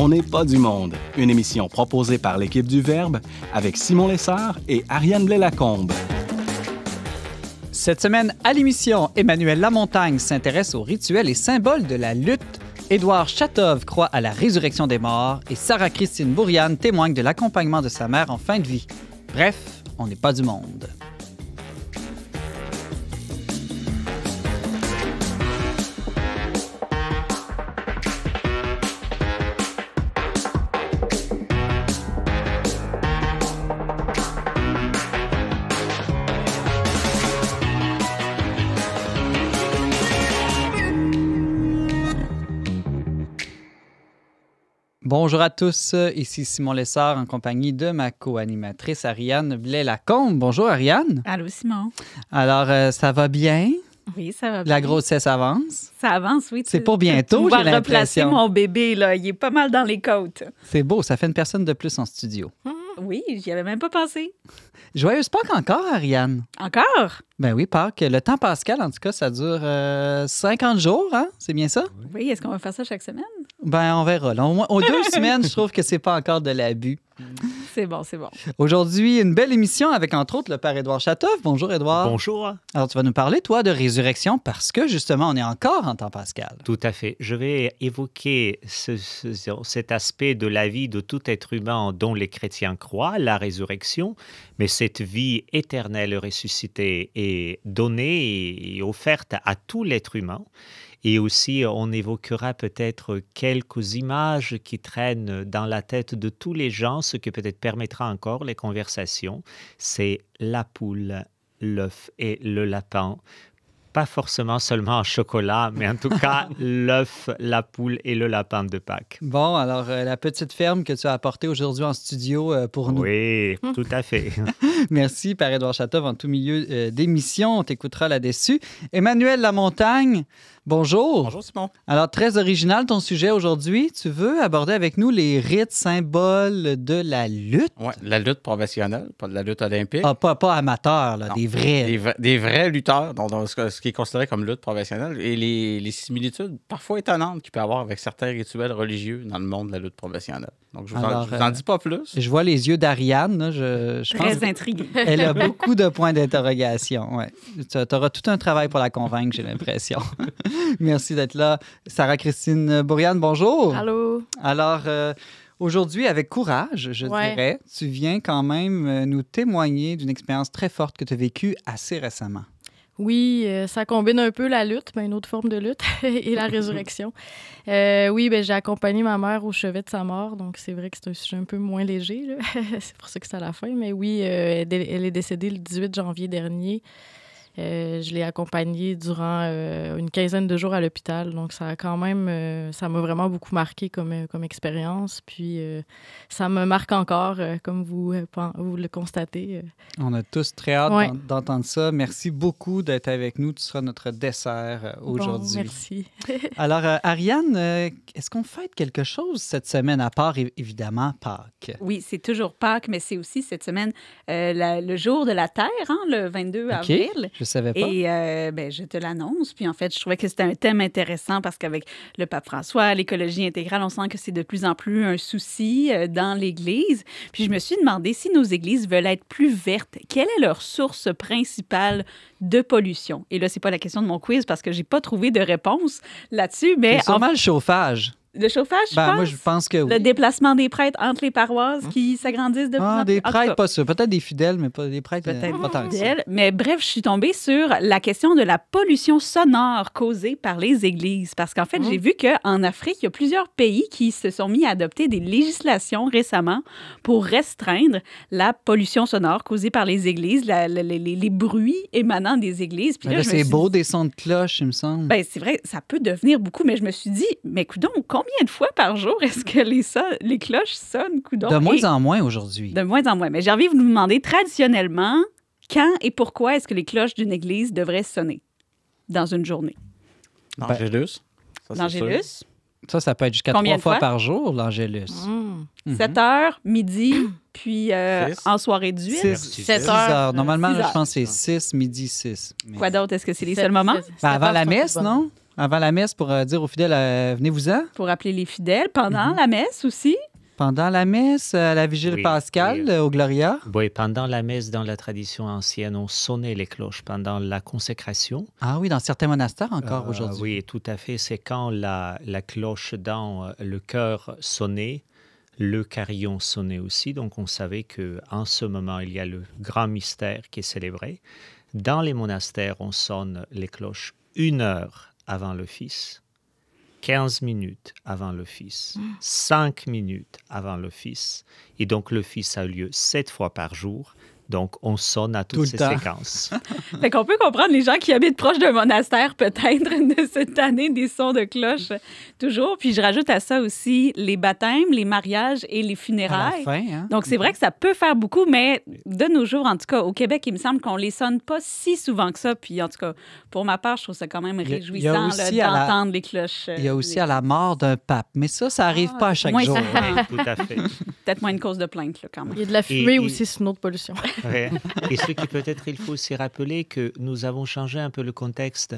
On n'est pas du monde, une émission proposée par l'équipe du Verbe avec Simon Lessard et Ariane Blais-Lacombe. Cette semaine, à l'émission, Emmanuel Lamontagne s'intéresse aux rituels et symboles de la lutte. Édouard Chatov croit à la résurrection des morts et Sarah-Christine Bourriane témoigne de l'accompagnement de sa mère en fin de vie. Bref, on n'est pas du monde. Bonjour à tous, ici Simon Lessard en compagnie de ma co-animatrice Ariane Blais-Lacombe. Bonjour Ariane. Allô Simon. Alors, ça va bien? Oui, ça va bien. La grossesse avance? Ça avance, oui. C'est pour bientôt, j'ai l'impression. Replacer mon bébé, là. Il est pas mal dans les côtes. C'est beau, ça fait une personne de plus en studio. Oui, j'y avais même pas pensé. Joyeuse Pâques encore, Ariane? Encore? Ben oui, Pâques. Le temps pascal, en tout cas, ça dure 50 jours, hein? C'est bien ça? Oui, est-ce qu'on va faire ça chaque semaine? Ben, on verra. Là, au moins, aux 2 semaines, je trouve que c'est pas encore de l'abus. C'est bon, c'est bon. Aujourd'hui, une belle émission avec, entre autres, le père Édouard Chatov. Bonjour, Édouard. Bonjour. Alors, tu vas nous parler, toi, de résurrection parce que, justement, on est encore en temps pascal. Tout à fait. Je vais évoquer cet aspect de la vie de tout être humain dont les chrétiens croient, la résurrection, mais cette vie éternelle ressuscitée est donnée et offerte à tout l'être humain. Et aussi, on évoquera peut-être quelques images qui traînent dans la tête de tous les gens, ce qui peut-être permettra encore les conversations. C'est la poule, l'œuf et le lapin. Pas forcément seulement en chocolat, mais en tout cas, l'œuf, la poule et le lapin de Pâques. Bon, alors, la petite ferme que tu as apportée aujourd'hui en studio pour nous. Oui, tout à fait. Merci, Père Édouard Chatov, en tout milieu d'émission. On t'écoutera là-dessus. Emmanuel Lamontagne, bonjour. Bonjour, Simon. Alors, très original ton sujet aujourd'hui. Tu veux aborder avec nous les rites, symboles de la lutte? Oui, la lutte professionnelle, pas de la lutte olympique. Ah, pas amateur, là, Non, des vrais. Des vrais lutteurs, donc ce qui est considéré comme lutte professionnelle, et les similitudes parfois étonnantes qu'il peut y avoir avec certains rituels religieux dans le monde de la lutte professionnelle. Donc, je vous en dis pas plus. Je vois les yeux d'Ariane. Là, je pense Très intriguée. Elle a beaucoup de points d'interrogation. Ouais. Tu auras tout un travail pour la convaincre, j'ai l'impression. Merci d'être là. Sarah-Christine Bourriane, bonjour. Allô. Alors, aujourd'hui, avec courage, je dirais, tu viens quand même nous témoigner d'une expérience très forte que tu as vécue assez récemment. Oui, ça combine un peu la lutte, mais une autre forme de lutte, et la résurrection. Oui, j'ai accompagné ma mère au chevet de sa mort, donc c'est vrai que c'est un sujet un peu moins léger, là. C'est pour ça que c'est à la fin, mais oui, elle est décédée le 18 janvier dernier. Je l'ai accompagnée durant une quinzaine de jours à l'hôpital. Donc, ça a quand même... ça m'a vraiment beaucoup marqué comme expérience. Puis, ça me marque encore, comme vous le constatez. On a tous très hâte d'entendre ça. Merci beaucoup d'être avec nous. Tu seras notre dessert aujourd'hui. Bon, merci. Alors, Ariane, est-ce qu'on fête quelque chose cette semaine, à part, évidemment, Pâques? Oui, c'est toujours Pâques, mais c'est aussi cette semaine le jour de la Terre, hein, le 22 avril. Je savais pas. Et je te l'annonce. Puis en fait, je trouvais que c'était un thème intéressant parce qu'avec le pape François, l'écologie intégrale, on sent que c'est de plus en plus un souci dans l'Église. Puis je me suis demandé si nos églises veulent être plus vertes, quelle est leur source principale de pollution? Et là, c'est pas la question de mon quiz parce que j'ai pas trouvé de réponse là-dessus. Mais c'est sûrement le chauffage. Le chauffage, je pense? Moi, je pense que oui. Le déplacement des prêtres entre les paroisses qui s'agrandissent de plus en plus. Des prêtres, pas sûr. Peut-être des fidèles, mais pas des prêtres. Peut-être pas tant que ça. fidèles. Mais bref, je suis tombée sur la question de la pollution sonore causée par les églises. Parce qu'en fait, j'ai vu qu'en Afrique, il y a plusieurs pays qui se sont mis à adopter des législations récemment pour restreindre la pollution sonore causée par les églises, les bruits émanant des églises. Puis là, c'est beau, des sons de cloche, il me semble. Ben, c'est vrai, ça peut devenir beaucoup, mais je me suis dit, mais coudonc, combien de fois par jour est-ce que les cloches sonnent, coudonc? De moins en moins aujourd'hui. De moins en moins. Mais j'ai envie de vous demander, traditionnellement, quand et pourquoi est-ce que les cloches d'une église devraient sonner dans une journée? L'Angélus. L'Angélus. Ça peut être jusqu'à 3 fois par jour, l'Angélus. 7 heures, midi, puis en soirée de 8. 7 heures. Normalement, je pense que c'est 6, midi 6. Quoi d'autre? Est-ce que c'est les seuls moments? Avant la messe, non? avant la messe pour dire aux fidèles, venez-vous-en. Pour appeler les fidèles pendant la messe aussi. Pendant la messe, à la vigile Oui, pascale, oui. au Gloria. Oui, pendant la messe, dans la tradition ancienne, on sonnait les cloches pendant la consécration. Ah oui, dans certains monastères encore aujourd'hui. Oui, tout à fait. C'est quand la cloche dans le chœur sonnait, le carillon sonnait aussi. Donc, on savait qu'en ce moment, il y a le grand mystère qui est célébré. Dans les monastères, on sonne les cloches 1 heure avant l'office, 15 minutes avant l'office, 5 minutes avant l'office. Et donc, l'office a lieu 7 fois par jour. Donc, on sonne à Tout toutes le ces temps. séquences. Fait qu'on peut comprendre les gens qui habitent proche d'un monastère, peut-être, de cette année, des sons de cloche, toujours. Puis je rajoute à ça aussi les baptêmes, les mariages et les À la funérailles. fin, hein? Donc, c'est vrai que ça peut faire beaucoup, mais de nos jours, en tout cas, au Québec, il me semble qu'on les sonne pas si souvent que ça. Puis, en tout cas, pour ma part, je trouve ça quand même Il y a réjouissant là, aussi à la- d'entendre les cloches. Il y a aussi à la mort d'un pape. Mais ça arrive pas à chaque moins jour. souvent. Oui, tout à fait. Peut-être moins une cause de plainte, là, quand même. Il y a de la fumée Et- aussi, c'est une autre pollution. Ouais. Et ce qui peut-être, il faut aussi rappeler que nous avons changé un peu le contexte.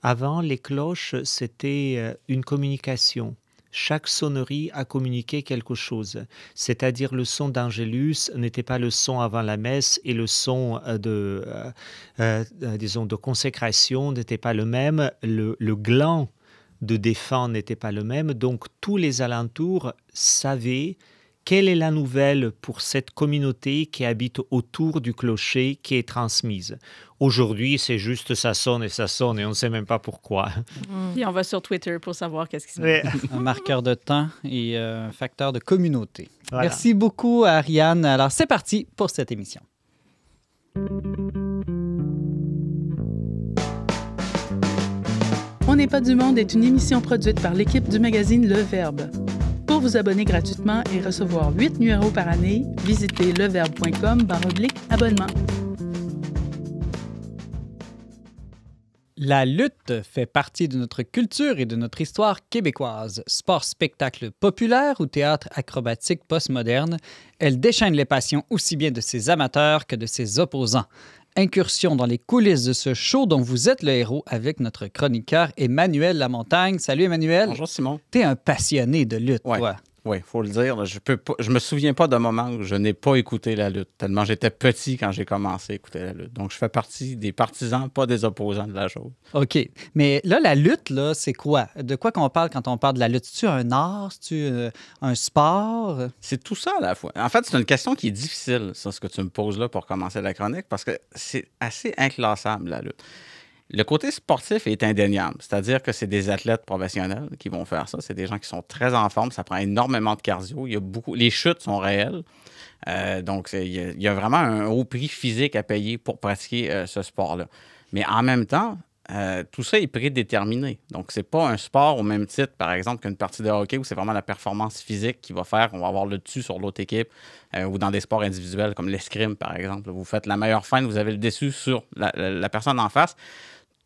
Avant, les cloches, c'était une communication. Chaque sonnerie a communiqué quelque chose. C'est-à-dire le son d'Angélus n'était pas le son avant la messe et le son disons, de consécration n'était pas le même. Le gland de défunt n'était pas le même. Donc, tous les alentours savaient quelle est la nouvelle pour cette communauté qui habite autour du clocher qui est transmise. Aujourd'hui, c'est juste ça sonne et on ne sait même pas pourquoi. Puis on va sur Twitter pour savoir qu'est-ce qui se passe. Un marqueur de temps et un facteur de communauté. Voilà. Merci beaucoup, Ariane. Alors, c'est parti pour cette émission. On n'est pas du monde est une émission produite par l'équipe du magazine Le Verbe. Pour vous abonner gratuitement et recevoir 8 numéros par année, visitez leverbe.com/abonnement. La lutte fait partie de notre culture et de notre histoire québécoise. Sport spectacle populaire ou théâtre acrobatique postmoderne, elle déchaîne les passions aussi bien de ses amateurs que de ses opposants. Incursion dans les coulisses de ce show dont vous êtes le héros avec notre chroniqueur Emmanuel Lamontagne. Salut Emmanuel. Bonjour Simon. T'es un passionné de lutte, Ouais. toi. Oui, il faut le dire. Je me souviens pas d'un moment où je n'ai pas écouté la lutte, tellement j'étais petit quand j'ai commencé à écouter la lutte. Donc, je fais partie des partisans, pas des opposants de la chose. OK. Mais là, la lutte, là, c'est quoi? De quoi qu'on parle quand on parle de la lutte? C'est-tu un art? C'est-tu un sport? C'est tout ça à la fois. En fait, c'est une question qui est difficile, ça, ce que tu me poses là pour commencer la chronique, parce que c'est assez inclassable, la lutte. Le côté sportif est indéniable, c'est-à-dire que c'est des athlètes professionnels qui vont faire ça. C'est des gens qui sont très en forme, ça prend énormément de cardio. Il y a beaucoup... Les chutes sont réelles. Donc, il y a vraiment un haut prix physique à payer pour pratiquer ce sport-là. Mais en même temps, tout ça est prédéterminé. Donc, c'est pas un sport au même titre, par exemple, qu'une partie de hockey où c'est vraiment la performance physique qui va faire qu'on va avoir le dessus sur l'autre équipe, ou dans des sports individuels comme l'escrime, par exemple. Vous faites la meilleure feinte, vous avez le dessus sur la personne en face.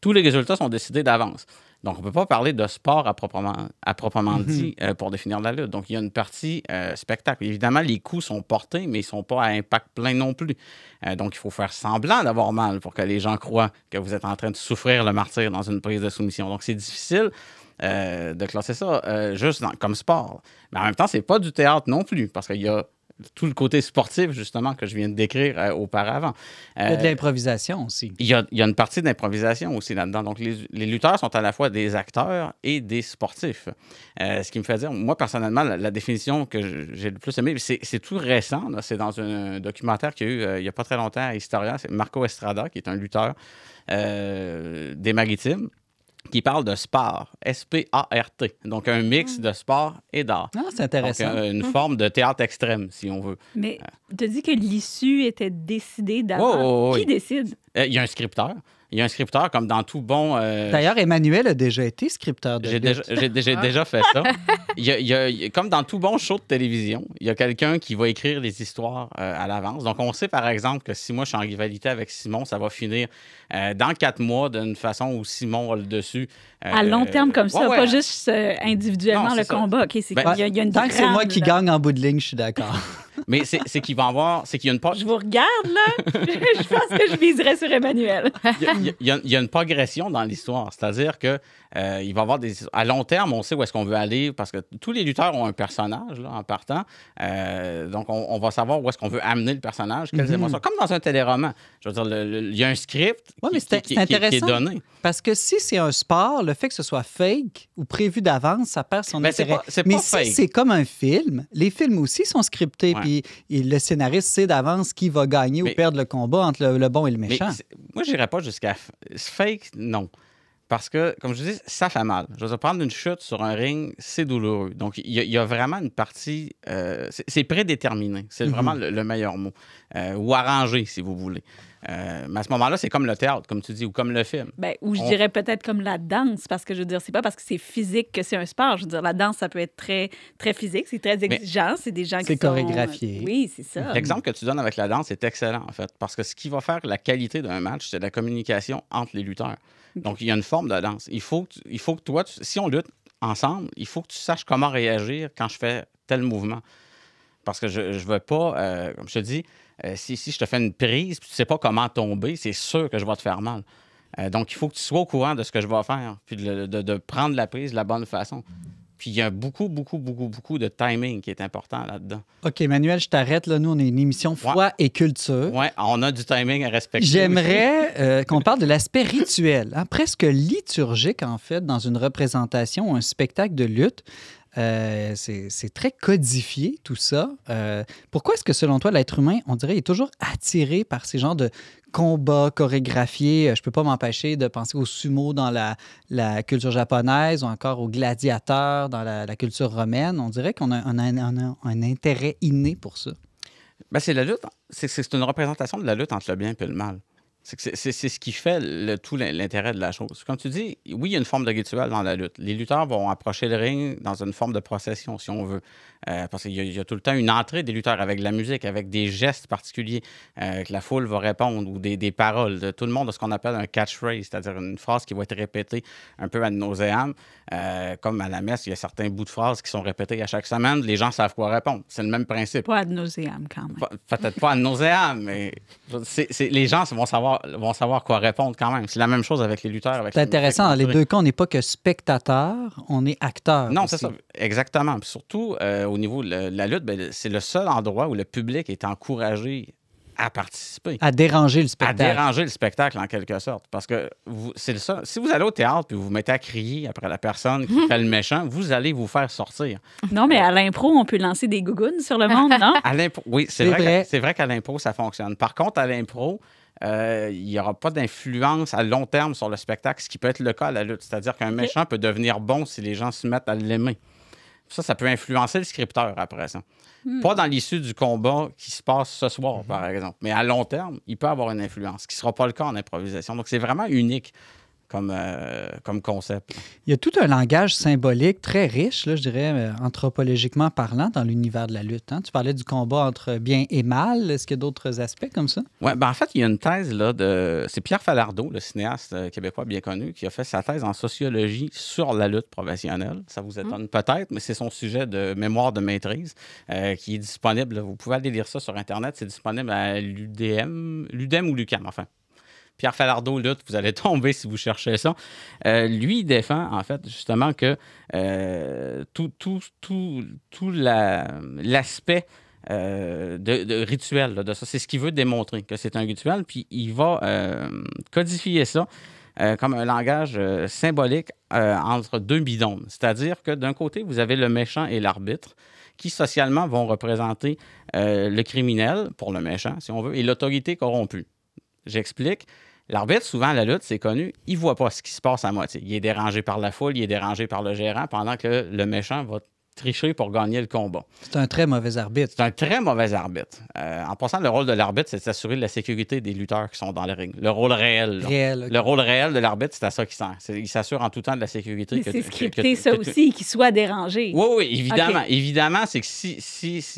Tous les résultats sont décidés d'avance. Donc, on ne peut pas parler de sport à proprement dit pour définir la lutte. Donc, il y a une partie spectacle. Évidemment, les coups sont portés, mais ils ne sont pas à impact plein non plus. Donc, il faut faire semblant d'avoir mal pour que les gens croient que vous êtes en train de souffrir le martyre dans une prise de soumission. Donc, c'est difficile de classer ça juste comme sport. Mais en même temps, ce n'est pas du théâtre non plus, parce qu'il y a tout le côté sportif, justement, que je viens de décrire auparavant. Il y a de l'improvisation aussi. Il y a une partie d'improvisation aussi là-dedans. Donc, les lutteurs sont à la fois des acteurs et des sportifs. Ce qui me fait dire, moi, personnellement, la définition que j'ai le plus aimée, c'est tout récent. Là. C'est dans un documentaire qu'il y a eu il n'y a pas très longtemps à Historia. C'est Marco Estrada, qui est un lutteur des Maritimes, qui parle de sport, S-P-A-R-T. Donc, un mix de sport et d'art. Ah, c'est intéressant. Donc, une forme de théâtre extrême, si on veut. Mais tu as dit que l'issue était décidée d'avant. Oh, Qui décide? Il y a un scripteur. Il y a un scripteur, comme dans tout bon... D'ailleurs, Emmanuel a déjà été scripteur de J'ai lutte. déjà fait ça. Comme dans tout bon show de télévision, il y a quelqu'un qui va écrire les histoires à l'avance. Donc, on sait, par exemple, que si moi, je suis en rivalité avec Simon, ça va finir dans 4 mois d'une façon où Simon a le dessus. À long terme comme ça, ouais. pas juste individuellement Non, le c'est ça. combat. OK, il y a une Tant que c'est moi trame, qui là. gagne en bout de ligne, je suis d'accord. Mais c'est qu'il va avoir... C'est qu'il y a une Je vous regarde, là. Je pense que je viserais sur Emmanuel. il y a une progression dans l'histoire. C'est-à-dire que il va y avoir à long terme, on sait où est-ce qu'on veut aller parce que tous les lutteurs ont un personnage là, en partant. Donc, on va savoir où est-ce qu'on veut amener le personnage, quelles émotions. Comme dans un téléroman. Je veux dire, il y a un script qui est donné. Parce que si c'est un sport, le fait que ce soit fake ou prévu d'avance, ça perd son intérêt. Mais si c'est comme un film, les films aussi sont scriptés, puis le scénariste sait d'avance qui va gagner ou perdre le combat entre le bon et le méchant. Moi, je n'irais pas jusqu'à fake, non. Parce que, comme je dis, ça fait mal. Je veux dire, prendre une chute sur un ring, c'est douloureux. Donc, il y a vraiment une partie... c'est prédéterminé. C'est vraiment le meilleur mot. Ou arrangé, si vous voulez. Mais à ce moment-là, c'est comme le théâtre, comme tu dis, ou comme le film. Ou je dirais peut-être comme la danse, parce que je veux dire, c'est pas parce que c'est physique que c'est un sport. Je veux dire, la danse, ça peut être très, très physique, c'est très exigeant, c'est des gens qui sont... C'est chorégraphié. Oui, c'est ça. L'exemple que tu donnes avec la danse est excellent, en fait, parce que ce qui va faire la qualité d'un match, c'est la communication entre les lutteurs. Donc, il y a une forme de danse. Il faut que toi, si on lutte ensemble, il faut que tu saches comment réagir quand je fais tel mouvement. Parce que je ne veux pas, comme je te dis, si je te fais une prise et tu ne sais pas comment tomber, c'est sûr que je vais te faire mal. Donc, il faut que tu sois au courant de ce que je vais faire, puis de prendre la prise de la bonne façon. Puis il y a beaucoup de timing qui est important là-dedans. OK, Emmanuel, je t'arrête. Là. Nous, on est une émission foi et culture. Oui, on a du timing à respecter. J'aimerais qu'on parle de l'aspect rituel, presque liturgique, en fait, dans une représentation ou un spectacle de lutte. C'est très codifié, tout ça. Pourquoi est-ce que, selon toi, l'être humain, on dirait, est toujours attiré par ces genres de combats chorégraphiés? Je peux pas m'empêcher de penser au sumo dans la culture japonaise ou encore aux gladiateurs dans la culture romaine. On dirait qu'on a un intérêt inné pour ça. Bien, c'est la lutte. C'est une représentation de la lutte entre le bien et le mal. C'est ce qui fait tout l'intérêt de la chose. Comme tu dis, oui, il y a une forme de rituel dans la lutte. Les lutteurs vont approcher le ring dans une forme de procession, si on veut. Parce qu'il y a tout le temps une entrée des lutteurs avec de la musique, avec des gestes particuliers que la foule va répondre ou des paroles. Tout le monde a ce qu'on appelle un catchphrase, c'est-à-dire une phrase qui va être répétée un peu ad nauseam. Comme à la messe, il y a certains bouts de phrases qui sont répétés à chaque semaine. Les gens savent quoi répondre. C'est le même principe. Pas ad nauseam, quand même. Peut-être pas ad nauseam, mais les gens vont savoir quoi répondre quand même. C'est la même chose avec les lutteurs. C'est intéressant. Dans les deux cas, on n'est pas que spectateur, on est acteur. Non, aussi. c'est ça. Exactement. Puis surtout, au niveau de la lutte, c'est le seul endroit où le public est encouragé à participer. À déranger le spectacle. À déranger le spectacle, en quelque sorte. Parce que c'est le seul. Si vous allez au théâtre et vous vous mettez à crier après la personne qui fait le méchant, vous allez vous faire sortir. Non, mais à l'impro, on peut lancer des gougounes sur le monde, non? À l'impro, oui, c'est vrai qu'à l'impro, ça fonctionne. Par contre, à l'impro, il n'y aura pas d'influence à long terme sur le spectacle, ce qui peut être le cas à la lutte. C'est-à-dire qu'un méchant peut devenir bon si les gens se mettent à l'aimer. Ça peut influencer le scripteur après ça. Pas dans l'issue du combat qui se passe ce soir, par exemple. Mais à long terme, il peut avoir une influence, ce qui ne sera pas le cas en improvisation. Donc, c'est vraiment unique comme concept. Il y a tout un langage symbolique très riche, là, je dirais, anthropologiquement parlant, dans l'univers de la lutte. Hein? Tu parlais du combat entre bien et mal. Est-ce qu'il y a d'autres aspects comme ça? Oui, en fait, il y a une thèse là, c'est Pierre Falardeau, le cinéaste québécois bien connu, qui a fait sa thèse en sociologie sur la lutte professionnelle. Ça vous étonne peut-être, mais c'est son sujet de mémoire de maîtrise qui est disponible. Vous pouvez aller lire ça sur Internet. C'est disponible à l'UDM ou l'UQAM, enfin. Pierre Falardeau lutte, vous allez tomber si vous cherchez ça. Lui, il défend, en fait, justement, que tout l'aspect de rituel de ça, c'est ce qu'il veut démontrer, que c'est un rituel, puis il va codifier ça comme un langage symbolique entre deux bidômes. C'est-à-dire que d'un côté, vous avez le méchant et l'arbitre, qui socialement vont représenter le criminel, pour le méchant, si on veut, et l'autorité corrompue. J'explique. L'arbitre, souvent, à la lutte, c'est connu, il ne voit pas ce qui se passe à moitié. Il est dérangé par la foule, il est dérangé par le gérant, pendant que le méchant va tricher pour gagner le combat. C'est un très mauvais arbitre. C'est un très mauvais arbitre. En passant, le rôle de l'arbitre, c'est de s'assurer de la sécurité des lutteurs qui sont dans le ring. Le rôle réel. Okay. Le rôle réel de l'arbitre, c'est à ça qu'il sert. Il s'assure en tout temps de la sécurité. Mais c'est scripté, ça aussi, qu'il soit dérangé. Oui, évidemment. Okay. Évidemment, c'est que si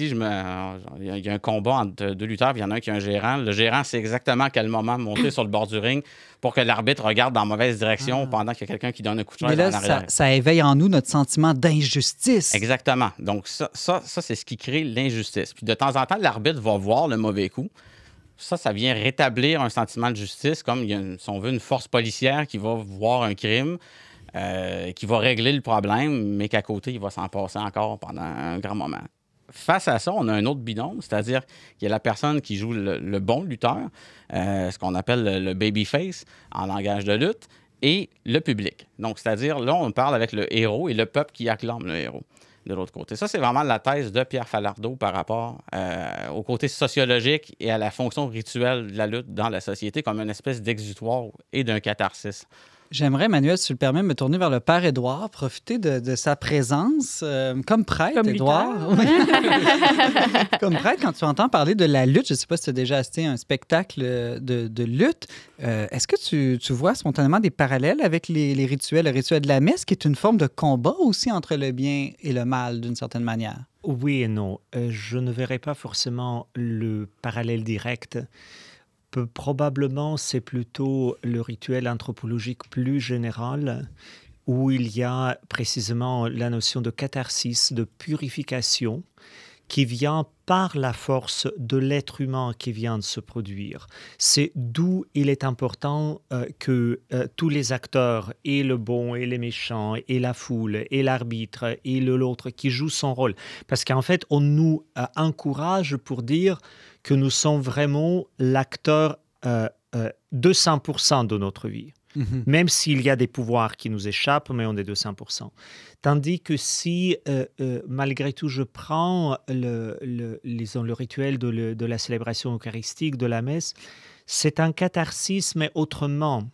il y a un combat entre deux lutteurs, puis il y en a un qui a un gérant, le gérant sait exactement à quel moment monter sur le bord du ring pour que l'arbitre regarde dans la mauvaise direction pendant qu'il y a quelqu'un qui donne un coup de chaise en arrière. Ça éveille en nous notre sentiment d'injustice. Exactement. Donc, ça c'est ce qui crée l'injustice. Puis de temps en temps, l'arbitre va voir le mauvais coup. Ça vient rétablir un sentiment de justice, comme il y a, si on veut, une force policière qui va voir un crime, qui va régler le problème, mais qu'à côté, il va s'en passer encore pendant un grand moment. Face à ça, on a un autre binôme, c'est-à-dire qu'il y a la personne qui joue le bon lutteur, ce qu'on appelle le babyface en langage de lutte, et le public. Donc, c'est-à-dire, là, on parle avec le héros et le peuple qui acclame le héros de l'autre côté. Ça, c'est vraiment la thèse de Pierre Falardeau par rapport au côté sociologique et à la fonction rituelle de la lutte dans la société comme une espèce d'exutoire et d'un catharsis. J'aimerais, Emmanuel, si tu le permets, me tourner vers le père Édouard, profiter de sa présence comme prêtre, comme Édouard. Comme prêtre, quand tu entends parler de la lutte, je ne sais pas si tu as déjà assisté à un spectacle de lutte, est-ce que tu vois spontanément des parallèles avec les rituels, le rituel de la messe, qui est une forme de combat aussi entre le bien et le mal, d'une certaine manière? Oui et non. Je ne verrai pas forcément le parallèle direct. Probablement, c'est plutôt le rituel anthropologique plus général où il y a précisément la notion de catharsis, de purification qui vient par la force de l'être humain qui vient de se produire. C'est d'où il est important que tous les acteurs, et le bon et les méchants, et la foule, et l'arbitre, et l'autre qui joue son rôle. Parce qu'en fait, on nous encourage pour dire que nous sommes vraiment l'acteur 200% de notre vie. Même s'il y a des pouvoirs qui nous échappent, mais on est 200%. Tandis que si, malgré tout, je prends le rituel de la célébration eucharistique, de la messe, c'est un catharsis, mais autrement.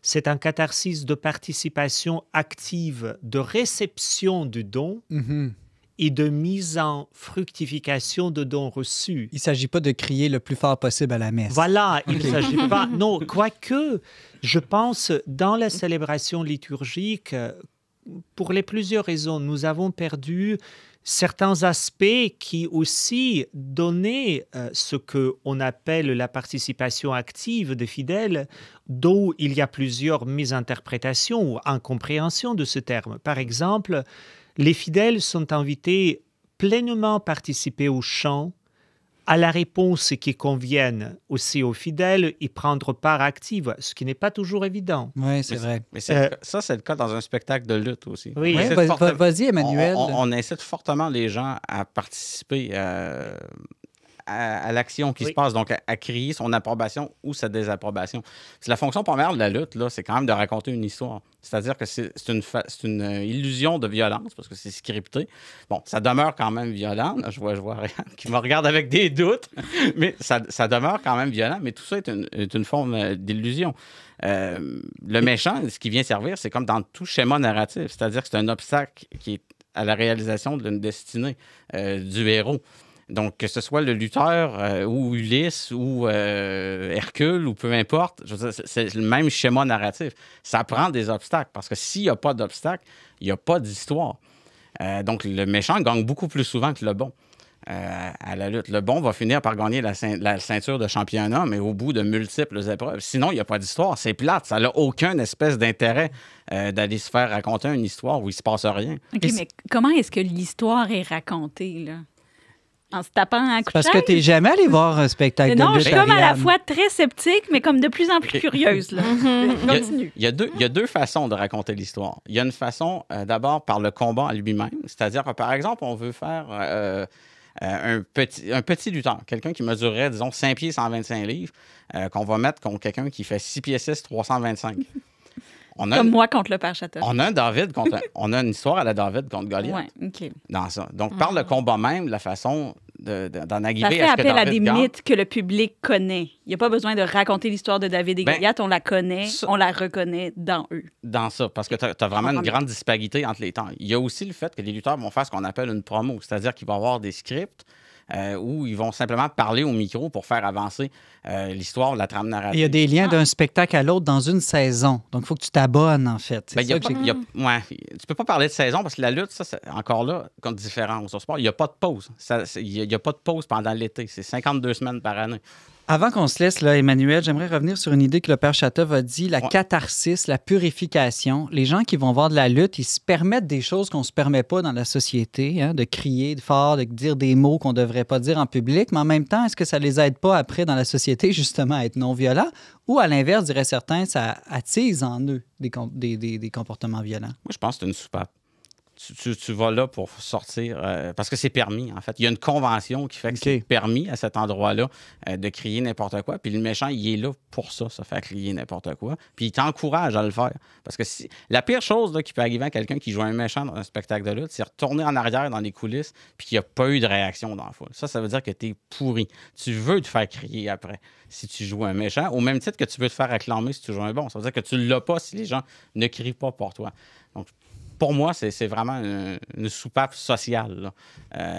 C'est un catharsis de participation active, de réception du don et de mise en fructification de dons reçus. Il ne s'agit pas de crier le plus fort possible à la messe. Voilà, il ne s'agit pas... Non, quoique, je pense, dans la célébration liturgique, pour les plusieurs raisons, nous avons perdu certains aspects qui aussi donnaient ce qu'on appelle la participation active des fidèles, d'où il y a plusieurs misinterprétations ou incompréhensions de ce terme. Par exemple, les fidèles sont invités pleinement à participer au chant, à la réponse qui convienne aussi aux fidèles et prendre part active, ce qui n'est pas toujours évident. Oui, c'est vrai. Mais ça, c'est le cas dans un spectacle de lutte aussi. Oui, vas-y, Emmanuel. On incite fortement les gens à participer à l'action qui se passe, donc à crier son approbation ou sa désapprobation. La fonction première de la lutte, là, c'est quand même de raconter une histoire. C'est-à-dire que c'est une illusion de violence, parce que c'est scripté. Bon, ça demeure quand même violent. Là, je vois Ariane qui me regarde avec des doutes, mais ça demeure quand même violent. Mais tout ça est une forme d'illusion. Le méchant, ce qui vient servir, c'est comme dans tout schéma narratif. C'est-à-dire que c'est un obstacle qui est à la réalisation d'une destinée du héros. Donc, que ce soit le lutteur ou Ulysse ou Hercule ou peu importe, je veux dire, c'est le même schéma narratif. Ça prend des obstacles parce que s'il n'y a pas d'obstacles, il n'y a pas d'histoire. Donc, le méchant gagne beaucoup plus souvent que le bon à la lutte. Le bon va finir par gagner la ceinture de championnat, mais au bout de multiples épreuves. Sinon, il n'y a pas d'histoire. C'est plate. Ça n'a aucun espèce d'intérêt d'aller se faire raconter une histoire où il ne se passe rien. OK, mais comment est-ce que l'histoire est racontée, là? En se tapant un coup de Parce que chaise? tu n'es jamais allé voir un spectacle de Non, lutte, je suis comme à la Ariane. fois très sceptique, mais comme de plus en plus curieuse. Là. Continue. Il y a deux façons de raconter l'histoire. Il y a une façon, d'abord, par le combat en lui-même. C'est-à-dire que, par exemple, on veut faire un petit lutteur, quelqu'un qui mesurerait, disons, 5 pieds, 125 livres, qu'on va mettre contre quelqu'un qui fait 6 pieds 6, 325. Comme moi contre le père Château. On a une histoire à la David contre Goliath. Oui, OK. Dans ça. Donc, par le combat même, la façon d'en arriver Ça fait à ce que appel à David des gagne. mythes que le public connaît. Il n'y a pas besoin de raconter l'histoire de David et Goliath. On la connaît, on la reconnaît dans eux. Dans ça, parce que tu as vraiment une grande disparité entre les temps. Il y a aussi le fait que les lutteurs vont faire ce qu'on appelle une promo, c'est-à-dire qu'il va y avoir des scripts où ils vont simplement parler au micro pour faire avancer l'histoire, la trame narrative. Il y a des liens d'un spectacle à l'autre dans une saison. Donc, il faut que tu t'abonnes, en fait. Ben, tu peux pas parler de saison parce que la lutte, ça, c'est encore là, comme différence au sport, il n'y a pas de pause. Il n'y a pas de pause pendant l'été. C'est 52 semaines par année. Avant qu'on se laisse, là, Emmanuel, j'aimerais revenir sur une idée que le père Chatov a dit, la catharsis, la purification. Les gens qui vont voir de la lutte, ils se permettent des choses qu'on ne se permet pas dans la société, hein, de crier fort, de dire des mots qu'on ne devrait pas dire en public, mais en même temps, est-ce que ça ne les aide pas après dans la société justement à être non-violents? Ou à l'inverse, diraient certains, ça attise en eux des comportements violents? Moi, je pense que c'est une soupape. Tu vas là pour sortir, parce que c'est permis, en fait. Il y a une convention qui fait que c'est permis à cet endroit-là de crier n'importe quoi. Puis le méchant, il est là pour ça, se faire crier n'importe quoi. Puis il t'encourage à le faire. Parce que la pire chose là, qui peut arriver à quelqu'un qui joue un méchant dans un spectacle de lutte, c'est retourner en arrière dans les coulisses puis qu'il n'y a pas eu de réaction dans la foule. Ça veut dire que tu es pourri. Tu veux te faire crier après si tu joues un méchant, au même titre que tu veux te faire acclamer si tu joues un bon. Ça veut dire que tu ne l'as pas si les gens ne crient pas pour toi. Donc, pour moi, c'est vraiment une soupape sociale.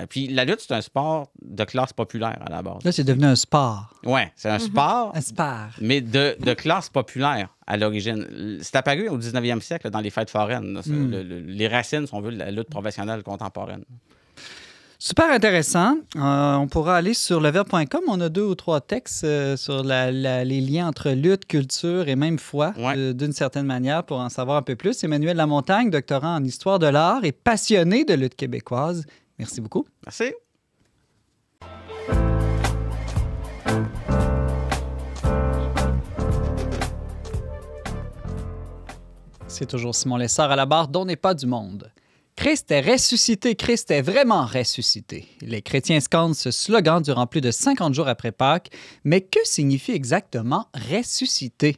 Puis la lutte, c'est un sport de classe populaire à la base. Là, c'est devenu un sport. Oui, c'est un sport, un sport, mais de classe populaire à l'origine. C'est apparu au 19e siècle dans les fêtes foraines. Les racines, si on veut, de la lutte professionnelle contemporaine. Super intéressant. On pourra aller sur leverbe.com. On a 2 ou 3 textes sur les liens entre lutte, culture et même foi, d'une certaine manière, pour en savoir un peu plus. Emmanuel Lamontagne, doctorant en histoire de l'art et passionné de lutte québécoise. Merci beaucoup. Merci. C'est toujours Simon Lessard à la barre d'On n'est pas du monde. Christ est ressuscité, Christ est vraiment ressuscité. Les chrétiens scandent ce slogan durant plus de 50 jours après Pâques. Mais que signifie exactement ressusciter?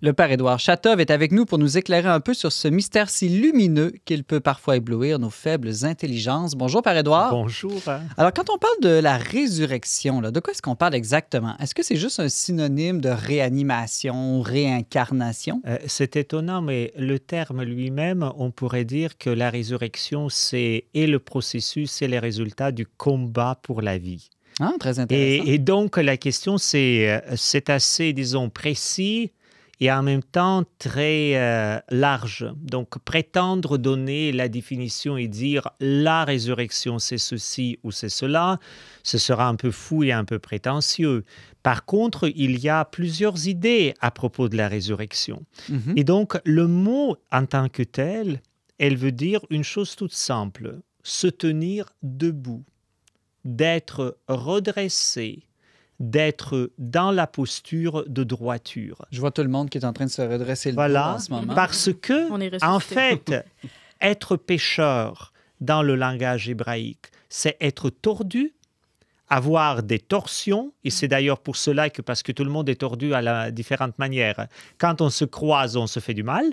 Le père Édouard Chatov est avec nous pour nous éclairer un peu sur ce mystère si lumineux qu'il peut parfois éblouir nos faibles intelligences. Bonjour, père Édouard. Bonjour. Alors, quand on parle de la résurrection, là, de quoi est-ce qu'on parle exactement? Est-ce que c'est juste un synonyme de réanimation, réincarnation? C'est étonnant, mais le terme lui-même, on pourrait dire que la résurrection, c'est le processus et les résultats du combat pour la vie. Ah, très intéressant. Et donc, la question, c'est assez, disons, précis et en même temps très large. Donc, prétendre donner la définition et dire la résurrection, c'est ceci ou c'est cela, ce sera un peu fou et un peu prétentieux. Par contre, il y a plusieurs idées à propos de la résurrection. Et donc, le mot en tant que tel, elle veut dire une chose toute simple, se tenir debout, d'être redressé, d'être dans la posture de droiture. Je vois tout le monde qui est en train de se redresser le dos en ce moment. Parce que, en fait, être pécheur dans le langage hébraïque, c'est être tordu, avoir des torsions, et c'est d'ailleurs pour cela que, parce que tout le monde est tordu à différentes manières, quand on se croise, on se fait du mal,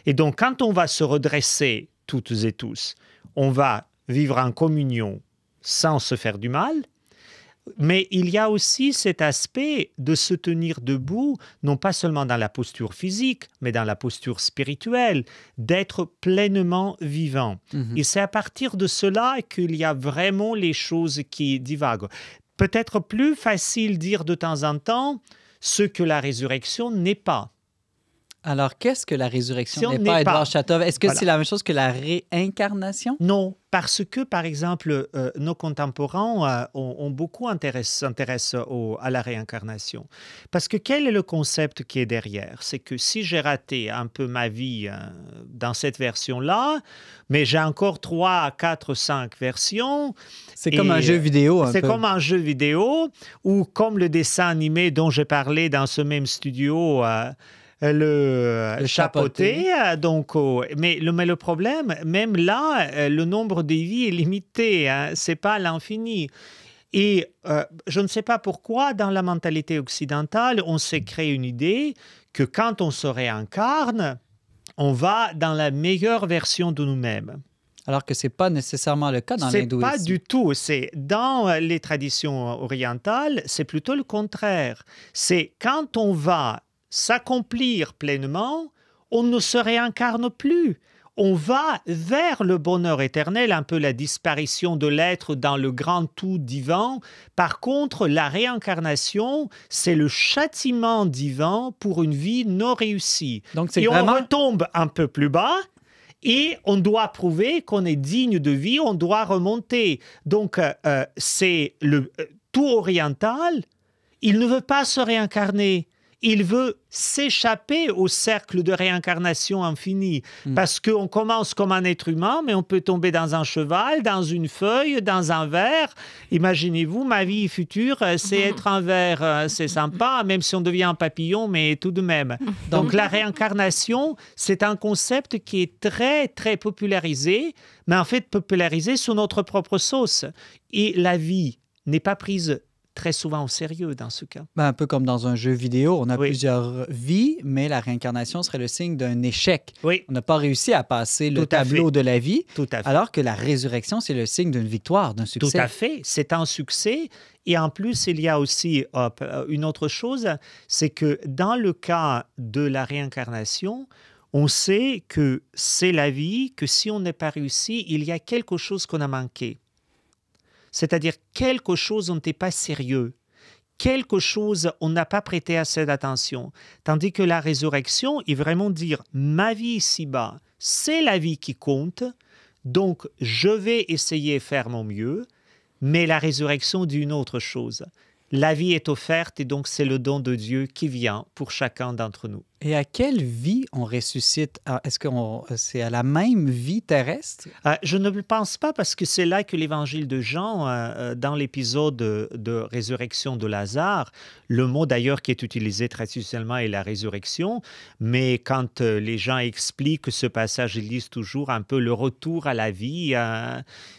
et donc quand on va se redresser, toutes et tous, on va vivre en communion sans se faire du mal. Mais il y a aussi cet aspect de se tenir debout, non pas seulement dans la posture physique, mais dans la posture spirituelle, d'être pleinement vivant. Et c'est à partir de cela qu'il y a vraiment les choses qui divaguent. Peut-être plus facile dire de temps en temps ce que la résurrection n'est pas. Alors, qu'est-ce que la résurrection n'est pas, Édouard Chatov? Est-ce que c'est la même chose que la réincarnation? Non, parce que, par exemple, nos contemporains ont beaucoup s'intéressent à la réincarnation. Parce que quel est le concept qui est derrière? C'est que si j'ai raté un peu ma vie dans cette version-là, mais j'ai encore 3, 4, 5 versions. C'est comme un jeu vidéo. C'est comme un jeu vidéo, ou comme le dessin animé dont j'ai parlé dans ce même studio, le chapeauté. Donc, mais le problème, même là, le nombre de vies est limité. Ce n'est pas à l'infini. Et je ne sais pas pourquoi, dans la mentalité occidentale, on s'est créé une idée que quand on se réincarne, on va dans la meilleure version de nous-mêmes. Alors que ce n'est pas nécessairement le cas dans l'hindouisme. Ce n'est pas du tout. Dans les traditions orientales, c'est plutôt le contraire. C'est quand on va s'accomplir pleinement, on ne se réincarne plus. On va vers le bonheur éternel, un peu la disparition de l'être dans le grand tout divin. Par contre, la réincarnation, c'est le châtiment divin pour une vie non réussie. Donc, on retombe un peu plus bas et on doit prouver qu'on est digne de vie, on doit remonter. Donc, c'est le tout oriental. Il ne veut pas se réincarner. Il veut s'échapper au cercle de réincarnation infinie. Parce qu'on commence comme un être humain, mais on peut tomber dans un cheval, dans une feuille, dans un ver. Imaginez-vous, ma vie future, c'est être un ver. C'est sympa, même si on devient un papillon, mais tout de même. Donc la réincarnation, c'est un concept qui est très, très popularisé, mais en fait popularisé sous notre propre sauce. Et la vie n'est pas prise très souvent au sérieux dans ce cas. Un peu comme dans un jeu vidéo, on a Oui. plusieurs vies, mais la réincarnation serait le signe d'un échec. Oui, On n'a pas réussi à passer le Tout à tableau fait. de la vie, tout à fait. alors que la résurrection, c'est le signe d'une victoire, d'un Tout succès. à fait, c'est un succès. Et en plus, il y a aussi une autre chose, c'est que dans le cas de la réincarnation, on sait que c'est la vie, que si on n'est pas réussi, il y a quelque chose qu'on a manqué. C'est-à-dire quelque chose on n'était pas sérieux. Quelque chose on n'a pas prêté assez d'attention. Tandis que la résurrection est vraiment dire ma vie ici-bas, c'est la vie qui compte, donc je vais essayer de faire mon mieux, mais la résurrection dit une autre chose. La vie est offerte et donc c'est le don de Dieu qui vient pour chacun d'entre nous. Et à quelle vie on ressuscite? Est-ce que c'est à la même vie terrestre? Je ne le pense pas parce que c'est là que l'évangile de Jean, dans l'épisode de résurrection de Lazare, le mot d'ailleurs qui est utilisé traditionnellement est la résurrection, mais quand les gens expliquent ce passage, ils disent toujours un peu le retour à la vie,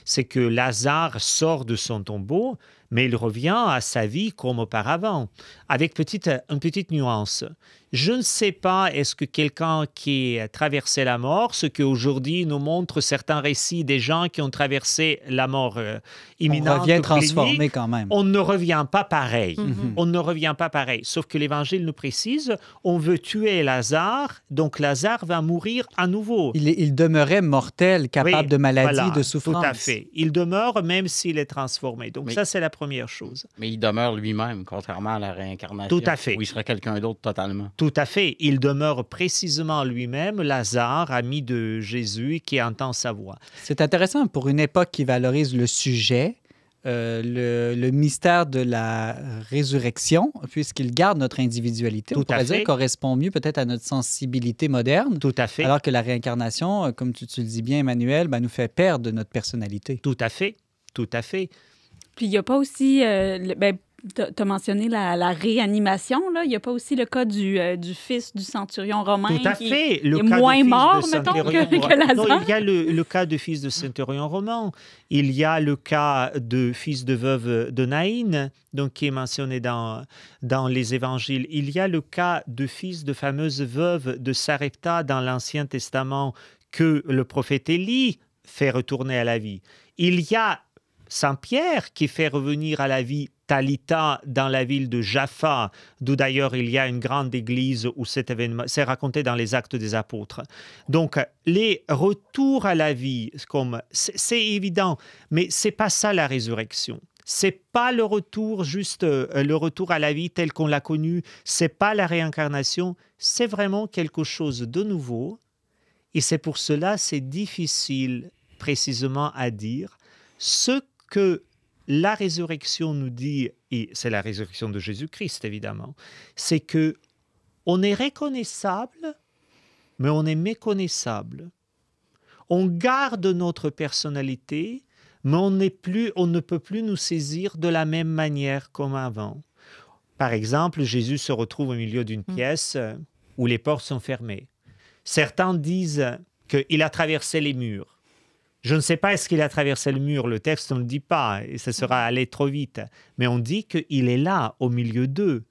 c'est que Lazare sort de son tombeau, mais il revient à sa vie comme auparavant, avec une petite nuance. Je ne sais pas, est-ce que quelqu'un qui a traversé la mort, ce qu'aujourd'hui nous montrent certains récits des gens qui ont traversé la mort imminente, On revient ou transformé clinique, quand même. on ne revient pas pareil. Mhm. On ne revient pas pareil. Sauf que l'Évangile nous précise, on veut tuer Lazare, donc Lazare va mourir à nouveau. Il demeurait mortel, capable Oui, de maladie, voilà, de souffrance. Tout à fait. Il demeure même s'il est transformé. Donc Oui. ça, c'est la première chose. Mais il demeure lui-même, contrairement à la réincarnation. Tout à fait. Où il serait quelqu'un d'autre totalement. Tout à fait. Il demeure précisément lui-même, Lazare, ami de Jésus, qui entend sa voix. C'est intéressant pour une époque qui valorise le sujet, le mystère de la résurrection, puisqu'il garde notre individualité. Tout On pourrait à dire fait. correspond mieux peut-être à notre sensibilité moderne, Tout à fait. alors que la réincarnation, comme tu le dis bien, Emmanuel, nous fait perdre notre personnalité. Tout à fait. Tout à fait. Puis il n'y a pas aussi, tu as mentionné la réanimation, là. Il n'y a pas aussi le cas du fils du centurion romain Tout à qui fait. Le est cas moins du fils mort, de mettons, centurion que romain. Lazare. Non, il y a le cas du fils de centurion romain. Il y a le cas de fils de veuve de Naïn, donc qui est mentionné dans les évangiles. Il y a le cas de fils de fameuse veuve de Sarepta dans l'Ancien Testament que le prophète Élie fait retourner à la vie. Il y a Saint Pierre qui fait revenir à la vie Talitha dans la ville de Jaffa, d'où d'ailleurs il y a une grande église où cet événement, c'est raconté dans les Actes des Apôtres. Donc les retours à la vie, c'est évident, mais c'est pas ça la résurrection. C'est pas le retour juste le retour à la vie tel qu'on l'a connu. C'est pas la réincarnation. C'est vraiment quelque chose de nouveau. Et c'est pour cela c'est difficile précisément à dire ce que la résurrection nous dit, et c'est la résurrection de Jésus-Christ évidemment, c'est que on est reconnaissable, mais on est méconnaissable. On garde notre personnalité, mais on ne peut plus nous saisir de la même manière comme avant. Par exemple, Jésus se retrouve au milieu d'une pièce où les portes sont fermées. Certains disent qu'il a traversé les murs. Je ne sais pas est-ce qu'il a traversé le mur, le texte ne le dit pas, et ça sera allé trop vite, mais on dit qu'il est là, au milieu d'eux.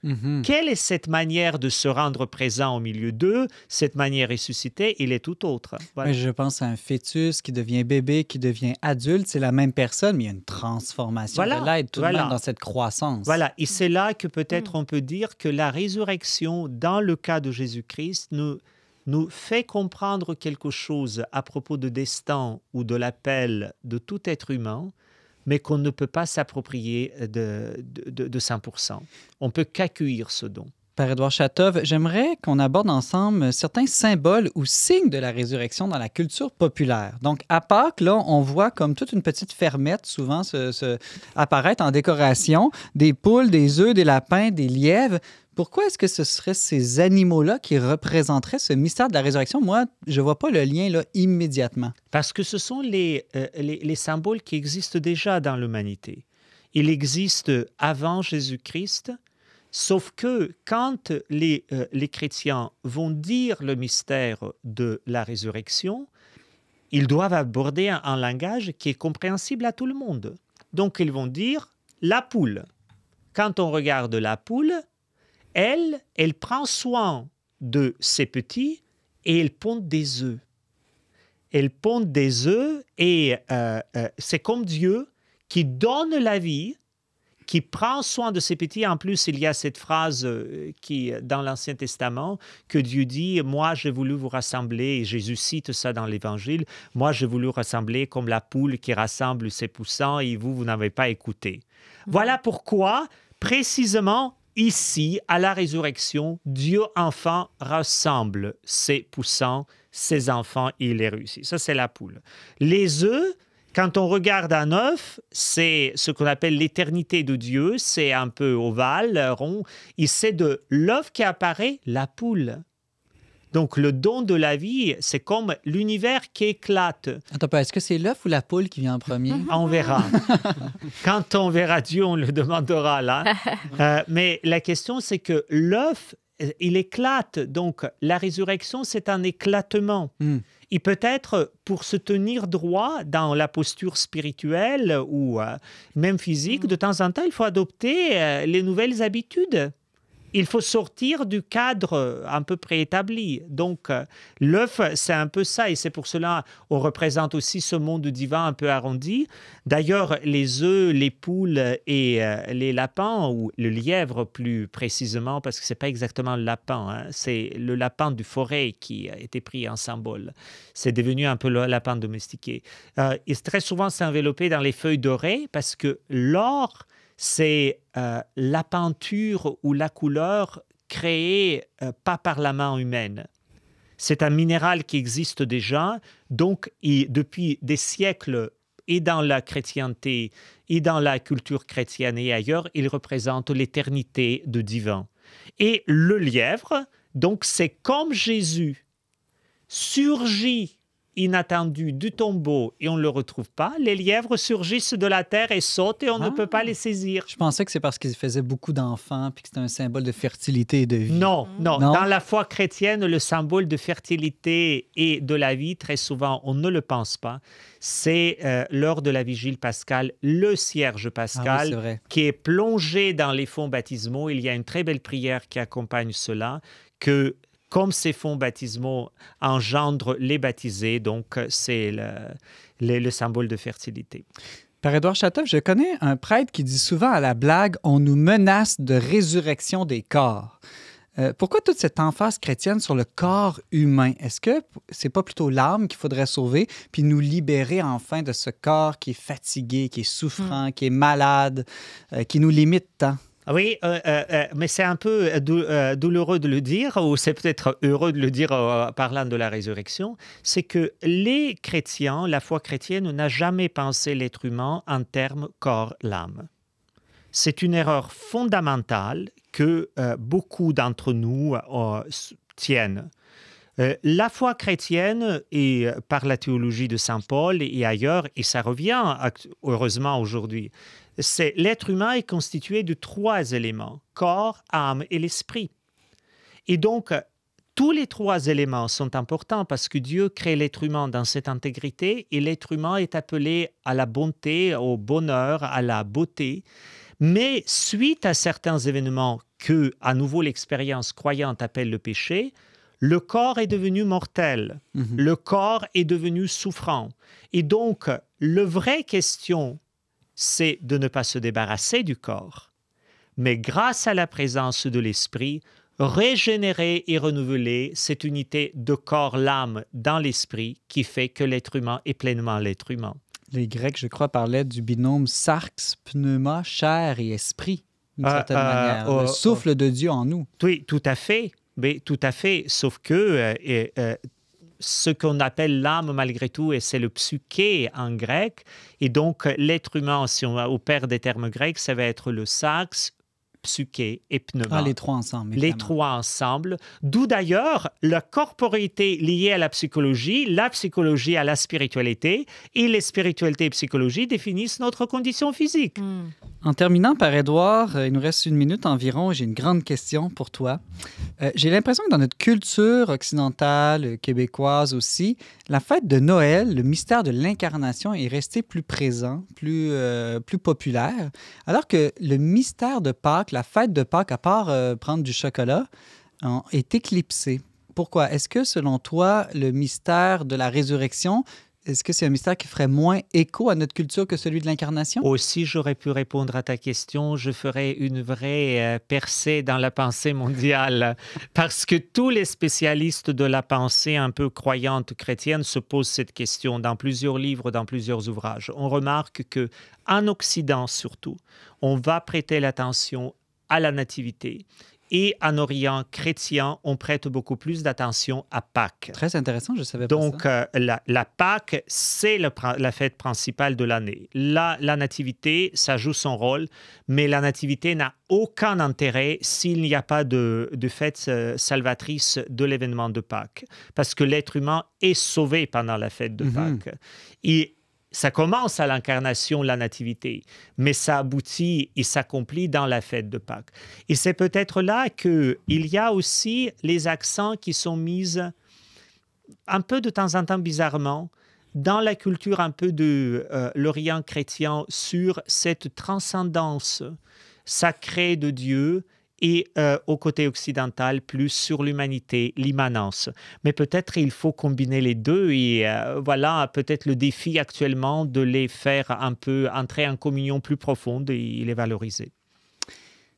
Quelle est cette manière de se rendre présent au milieu d'eux? Cette manière ressuscitée, il est tout autre. Voilà. Je pense à un fœtus qui devient bébé, qui devient adulte, c'est la même personne, mais il y a une transformation de l'être tout de même dans cette croissance. Voilà, et c'est là que peut-être on peut dire que la résurrection, dans le cas de Jésus-Christ, nous fait comprendre quelque chose à propos de destin ou de l'appel de tout être humain, mais qu'on ne peut pas s'approprier de 100%. On peut qu'accueillir ce don. Père Édouard Chatov, j'aimerais qu'on aborde ensemble certains symboles ou signes de la résurrection dans la culture populaire. Donc, à Pâques, là, on voit comme toute une petite fermette souvent apparaître en décoration, des poules, des œufs, des lapins, des lièvres. Pourquoi est-ce que ce seraient ces animaux-là qui représenteraient ce mystère de la résurrection? Moi, je ne vois pas le lien là, immédiatement. Parce que ce sont les symboles qui existent déjà dans l'humanité. Il existe avant Jésus-Christ. Sauf que quand les chrétiens vont dire le mystère de la résurrection, ils doivent aborder un langage qui est compréhensible à tout le monde. Donc, ils vont dire la poule. Quand on regarde la poule, elle prend soin de ses petits et elle pond des œufs. Elle pond des œufs et c'est comme Dieu qui donne la vie, qui prend soin de ses petits. En plus, il y a cette phrase qui, dans l'Ancien Testament, que Dieu dit « Moi, j'ai voulu vous rassembler », et Jésus cite ça dans l'Évangile, « Moi, j'ai voulu rassembler comme la poule qui rassemble ses poussins, et vous n'avez pas écouté. » Voilà pourquoi, précisément, ici, à la résurrection, Dieu enfin rassemble ses poussins, ses enfants, et il les réussit. Ça, c'est la poule. Les œufs, quand on regarde un œuf, c'est ce qu'on appelle l'éternité de Dieu. C'est un peu ovale, rond. Et c'est de l'œuf qui apparaît la poule. Donc, le don de la vie, c'est comme l'univers qui éclate. Attends, est-ce que c'est l'œuf ou la poule qui vient en premier? On verra. Quand on verra Dieu, on le demandera là. Mais la question, c'est que l'œuf, il éclate. Donc, la résurrection, c'est un éclatement. Et peut-être pour se tenir droit dans la posture spirituelle ou même physique, de temps en temps, il faut adopter les nouvelles habitudes. Il faut sortir du cadre un peu préétabli. Donc, l'œuf, c'est un peu ça. Et c'est pour cela qu'on représente aussi ce monde divin un peu arrondi. D'ailleurs, les œufs, les poules et les lapins, ou le lièvre plus précisément, parce que ce n'est pas exactement le lapin, hein, c'est le lapin du forêt qui a été pris en symbole. C'est devenu un peu le lapin domestiqué. Et très souvent, c'est enveloppé dans les feuilles dorées parce que l'or, c'est la peinture ou la couleur créée pas par la main humaine. C'est un minéral qui existe déjà, donc depuis des siècles, et dans la chrétienté, et dans la culture chrétienne et ailleurs, il représente l'éternité de divin. Et le lièvre, donc c'est comme Jésus surgit inattendu du tombeau et on ne le retrouve pas, les lièvres surgissent de la terre et sautent et on ne peut pas les saisir. Je pensais que c'est parce qu'ils faisaient beaucoup d'enfants puis que c'était un symbole de fertilité et de vie. Non. Dans la foi chrétienne, le symbole de fertilité et de la vie, très souvent, on ne le pense pas. C'est lors de la vigile pascale, le cierge pascal, qui est plongé dans les fonds baptismaux. Il y a une très belle prière qui accompagne cela, que comme ces fonds baptismaux engendrent les baptisés, donc c'est le symbole de fertilité. Père Édouard Chatov, je connais un prêtre qui dit souvent à la blague « on nous menace de résurrection des corps ». Pourquoi toute cette emphase chrétienne sur le corps humain? Est-ce que c'est pas plutôt l'âme qu'il faudrait sauver puis nous libérer enfin de ce corps qui est fatigué, qui est souffrant, qui est malade, qui nous limite tant? Oui, mais c'est un peu douloureux de le dire, ou c'est peut-être heureux de le dire parlant de la résurrection, c'est que les chrétiens, la foi chrétienne n'a jamais pensé l'être humain en termes corps-l'âme. C'est une erreur fondamentale que beaucoup d'entre nous tiennent. La foi chrétienne, et par la théologie de Saint Paul et ailleurs, et ça revient heureusement aujourd'hui, c'est l'être humain est constitué de 3 éléments, corps, âme et l'esprit. Et donc, tous les 3 éléments sont importants parce que Dieu crée l'être humain dans cette intégrité et l'être humain est appelé à la bonté, au bonheur, à la beauté. Mais suite à certains événements que, à nouveau, l'expérience croyante appelle le péché, le corps est devenu mortel, le corps est devenu souffrant. Et donc, la vraie question, c'est de ne pas se débarrasser du corps, mais grâce à la présence de l'esprit, régénérer et renouveler cette unité de corps, l'âme dans l'esprit qui fait que l'être humain est pleinement l'être humain. Les Grecs, je crois, parlaient du binôme sarx, pneuma, chair et esprit. d'une certaine manière. Le souffle de Dieu en nous. Oui, tout à fait. Mais tout à fait. Sauf que ce qu'on appelle l'âme, malgré tout, et c'est le psyché en grec. Et donc, l'être humain, si on opère des termes grecs, ça va être le sax, psyché et pneuma. Les trois ensemble. Les trois ensemble. D'où d'ailleurs la corporéité liée à la psychologie à la spiritualité, et les spiritualités et psychologie définissent notre condition physique. En terminant par Édouard, il nous reste 1 minute environ. J'ai une grande question pour toi. J'ai l'impression que dans notre culture occidentale, québécoise aussi, la fête de Noël, le mystère de l'incarnation est resté plus présent, plus populaire, alors que le mystère de Pâques, la fête de Pâques, à part prendre du chocolat, est éclipsé. Pourquoi? Est-ce que, selon toi, le mystère de la résurrection, est-ce que c'est un mystère qui ferait moins écho à notre culture que celui de l'incarnation? Aussi, j'aurais pu répondre à ta question. Je ferais une vraie percée dans la pensée mondiale parce que tous les spécialistes de la pensée un peu croyante chrétienne se posent cette question dans plusieurs livres, dans plusieurs ouvrages. On remarque qu'en Occident surtout, on va prêter l'attention à la nativité. Et en Orient chrétien, on prête beaucoup plus d'attention à Pâques. Très intéressant, je ne savais pas ça. Donc, la Pâques, c'est la fête principale de l'année. La nativité, ça joue son rôle, mais la nativité n'a aucun intérêt s'il n'y a pas de fête salvatrice de l'événement de Pâques. Parce que l'être humain est sauvé pendant la fête de Pâques. Et ça commence à l'incarnation, la nativité, mais ça aboutit et s'accomplit dans la fête de Pâques. Et c'est peut-être là qu'il y a aussi les accents qui sont mis un peu de temps en temps bizarrement dans la culture un peu de l'Orient chrétien sur cette transcendance sacrée de Dieu et au côté occidental, plus sur l'humanité, l'immanence. Mais peut-être il faut combiner les deux et voilà peut-être le défi actuellement de les faire un peu entrer en communion plus profonde et les valoriser.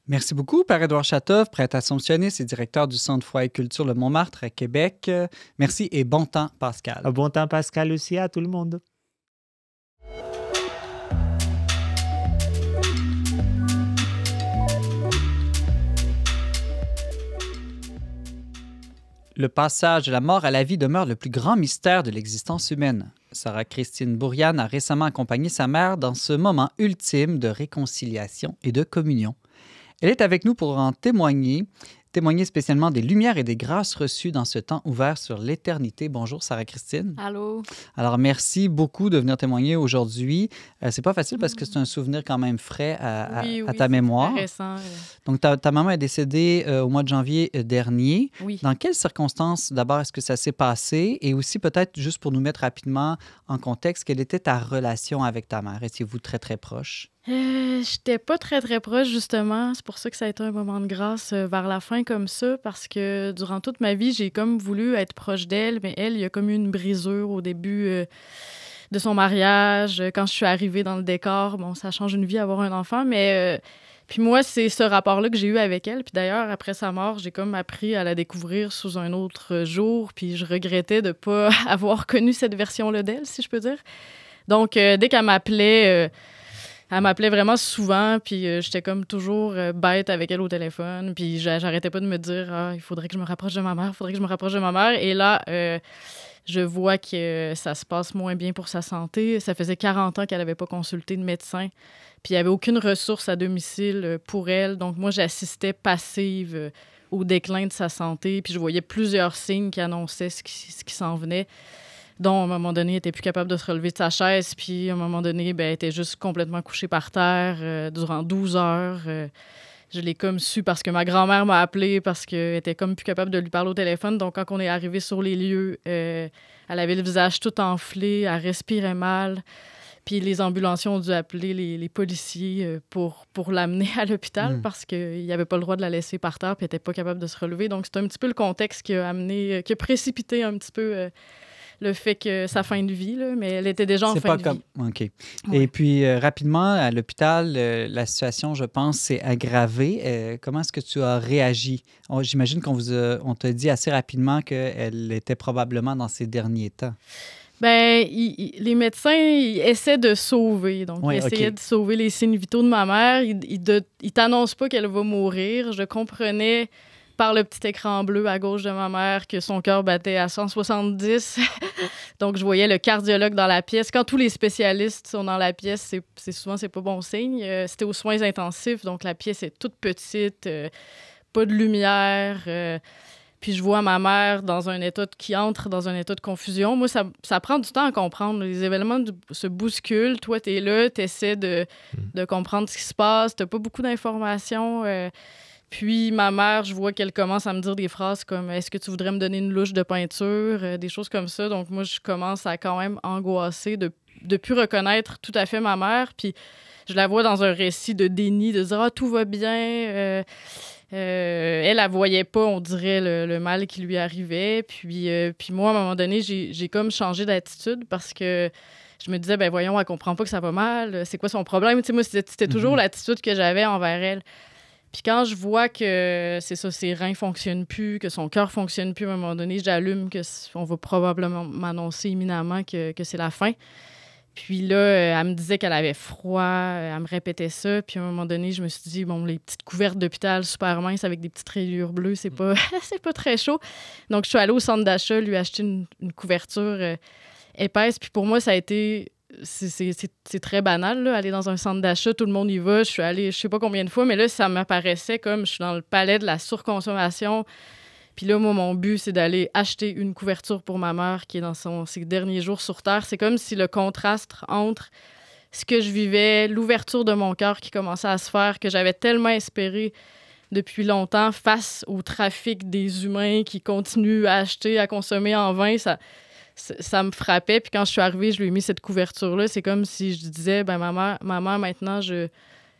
Merci beaucoup, Père Édouard Chatov, prêtre assomptionniste et directeur du Centre Foi et Culture Le Montmartre à Québec. Merci et bon temps, Pascal. Bon temps, Pascal, aussi à tout le monde. Le passage de la mort à la vie demeure le plus grand mystère de l'existence humaine. Sarah-Christine Bourriane a récemment accompagné sa mère dans ce moment ultime de réconciliation et de communion. Elle est avec nous pour en témoigner spécialement des lumières et des grâces reçues dans ce temps ouvert sur l'éternité. Bonjour, Sarah-Christine. Allô. Alors, merci beaucoup de venir témoigner aujourd'hui. C'est pas facile parce que c'est un souvenir quand même frais à ta mémoire. Oui, c'est récent. Donc, ta maman est décédée au mois de janvier dernier. Oui. Dans quelles circonstances, d'abord, est-ce que ça s'est passé? Et aussi, peut-être, juste pour nous mettre rapidement en contexte, quelle était ta relation avec ta mère? Étiez-vous très, très proche? J'étais pas très, très proche, justement. C'est pour ça que ça a été un moment de grâce vers la fin comme ça, parce que durant toute ma vie, j'ai comme voulu être proche d'elle, mais elle, il y a comme eu une brisure au début de son mariage. Quand je suis arrivée dans le décor, bon, ça change une vie avoir un enfant, mais... Puis moi, c'est ce rapport-là que j'ai eu avec elle. Puis d'ailleurs, après sa mort, j'ai comme appris à la découvrir sous un autre jour, puis je regrettais de ne pas avoir connu cette version-là d'elle, si je peux dire. Donc, dès qu'elle m'appelait... Elle m'appelait vraiment souvent, puis j'étais comme toujours bête avec elle au téléphone. Puis j'arrêtais pas de me dire « Ah, il faudrait que je me rapproche de ma mère, il faudrait que je me rapproche de ma mère. » Et là, je vois que ça se passe moins bien pour sa santé. Ça faisait 40 ans qu'elle n'avait pas consulté de médecin. Puis il n'y avait aucune ressource à domicile pour elle. Donc moi, j'assistais passive au déclin de sa santé. Puis je voyais plusieurs signes qui annonçaient ce qui s'en venait. dont, à un moment donné, elle n'était plus capable de se relever de sa chaise. Puis, à un moment donné, elle était juste complètement couchée par terre durant 12 heures. Je l'ai comme su parce que ma grand-mère m'a appelée parce qu'elle était comme plus capable de lui parler au téléphone. Donc, quand on est arrivé sur les lieux, elle avait le visage tout enflé, elle respirait mal. Puis les ambulanciers ont dû appeler les policiers pour l'amener à l'hôpital parce qu'ils n'avaient pas le droit de la laisser par terre puis elle n'était pas capable de se relever. Donc, c'est un petit peu le contexte qui a précipité un petit peu le fait que sa fin de vie, là, mais elle était déjà en fin de vie. OK. Ouais. Et puis, rapidement, à l'hôpital, la situation, je pense, s'est aggravée. Comment est-ce que tu as réagi? J'imagine qu'on t'a dit assez rapidement qu'elle était probablement dans ses derniers temps. Ben, les médecins ils essaient de sauver. Donc, Ouais, ils essayaient OK. de sauver les signes vitaux de ma mère. Ils t'annoncent pas qu'elle va mourir. Je comprenais par le petit écran bleu à gauche de ma mère que son cœur battait à 170. Donc, je voyais le cardiologue dans la pièce. Quand tous les spécialistes sont dans la pièce, c'est pas bon signe. C'était aux soins intensifs, donc la pièce est toute petite, pas de lumière. Puis je vois ma mère qui entre dans un état de confusion. Moi, ça prend du temps à comprendre. Les événements se bousculent. Toi, t'es là, t'essaies de comprendre ce qui se passe. T'as pas beaucoup d'informations. Puis ma mère, je vois qu'elle commence à me dire des phrases comme « Est-ce que tu voudrais me donner une louche de peinture? » Des choses comme ça. Donc moi, je commence à quand même angoisser de plus reconnaître tout à fait ma mère. Puis je la vois dans un récit de déni, de dire « Ah, tout va bien. » Elle voyait pas, on dirait, le mal qui lui arrivait. Puis moi, à un moment donné, j'ai comme changé d'attitude parce que je me disais, ben voyons, elle comprend pas que ça va mal. C'est quoi son problème? Tu sais, moi, c'était toujours l'attitude que j'avais envers elle. Puis quand je vois que c'est ça, ses reins fonctionnent plus, que son cœur fonctionne plus, à un moment donné, j'allume qu'on va probablement m'annoncer imminemment que c'est la fin. Puis là, elle me disait qu'elle avait froid, elle me répétait ça. Puis à un moment donné, je me suis dit, bon, les petites couvertes d'hôpital super minces avec des petites rayures bleues, c'est pas très chaud. Donc, je suis allée au centre d'achat lui acheter une couverture épaisse. Puis pour moi, ça a été... C'est très banal, là, aller dans un centre d'achat, tout le monde y va. Je suis allée, je sais pas combien de fois, mais là, ça m'apparaissait comme je suis dans le palais de la surconsommation. Puis là, moi, mon but, c'est d'aller acheter une couverture pour ma mère qui est dans ses derniers jours sur Terre. C'est comme si le contraste entre ce que je vivais, l'ouverture de mon cœur qui commençait à se faire, que j'avais tellement espéré depuis longtemps, face au trafic des humains qui continuent à acheter, à consommer en vain, ça me frappait. Puis quand je suis arrivée, je lui ai mis cette couverture-là. C'est comme si je disais, ben maman, maintenant,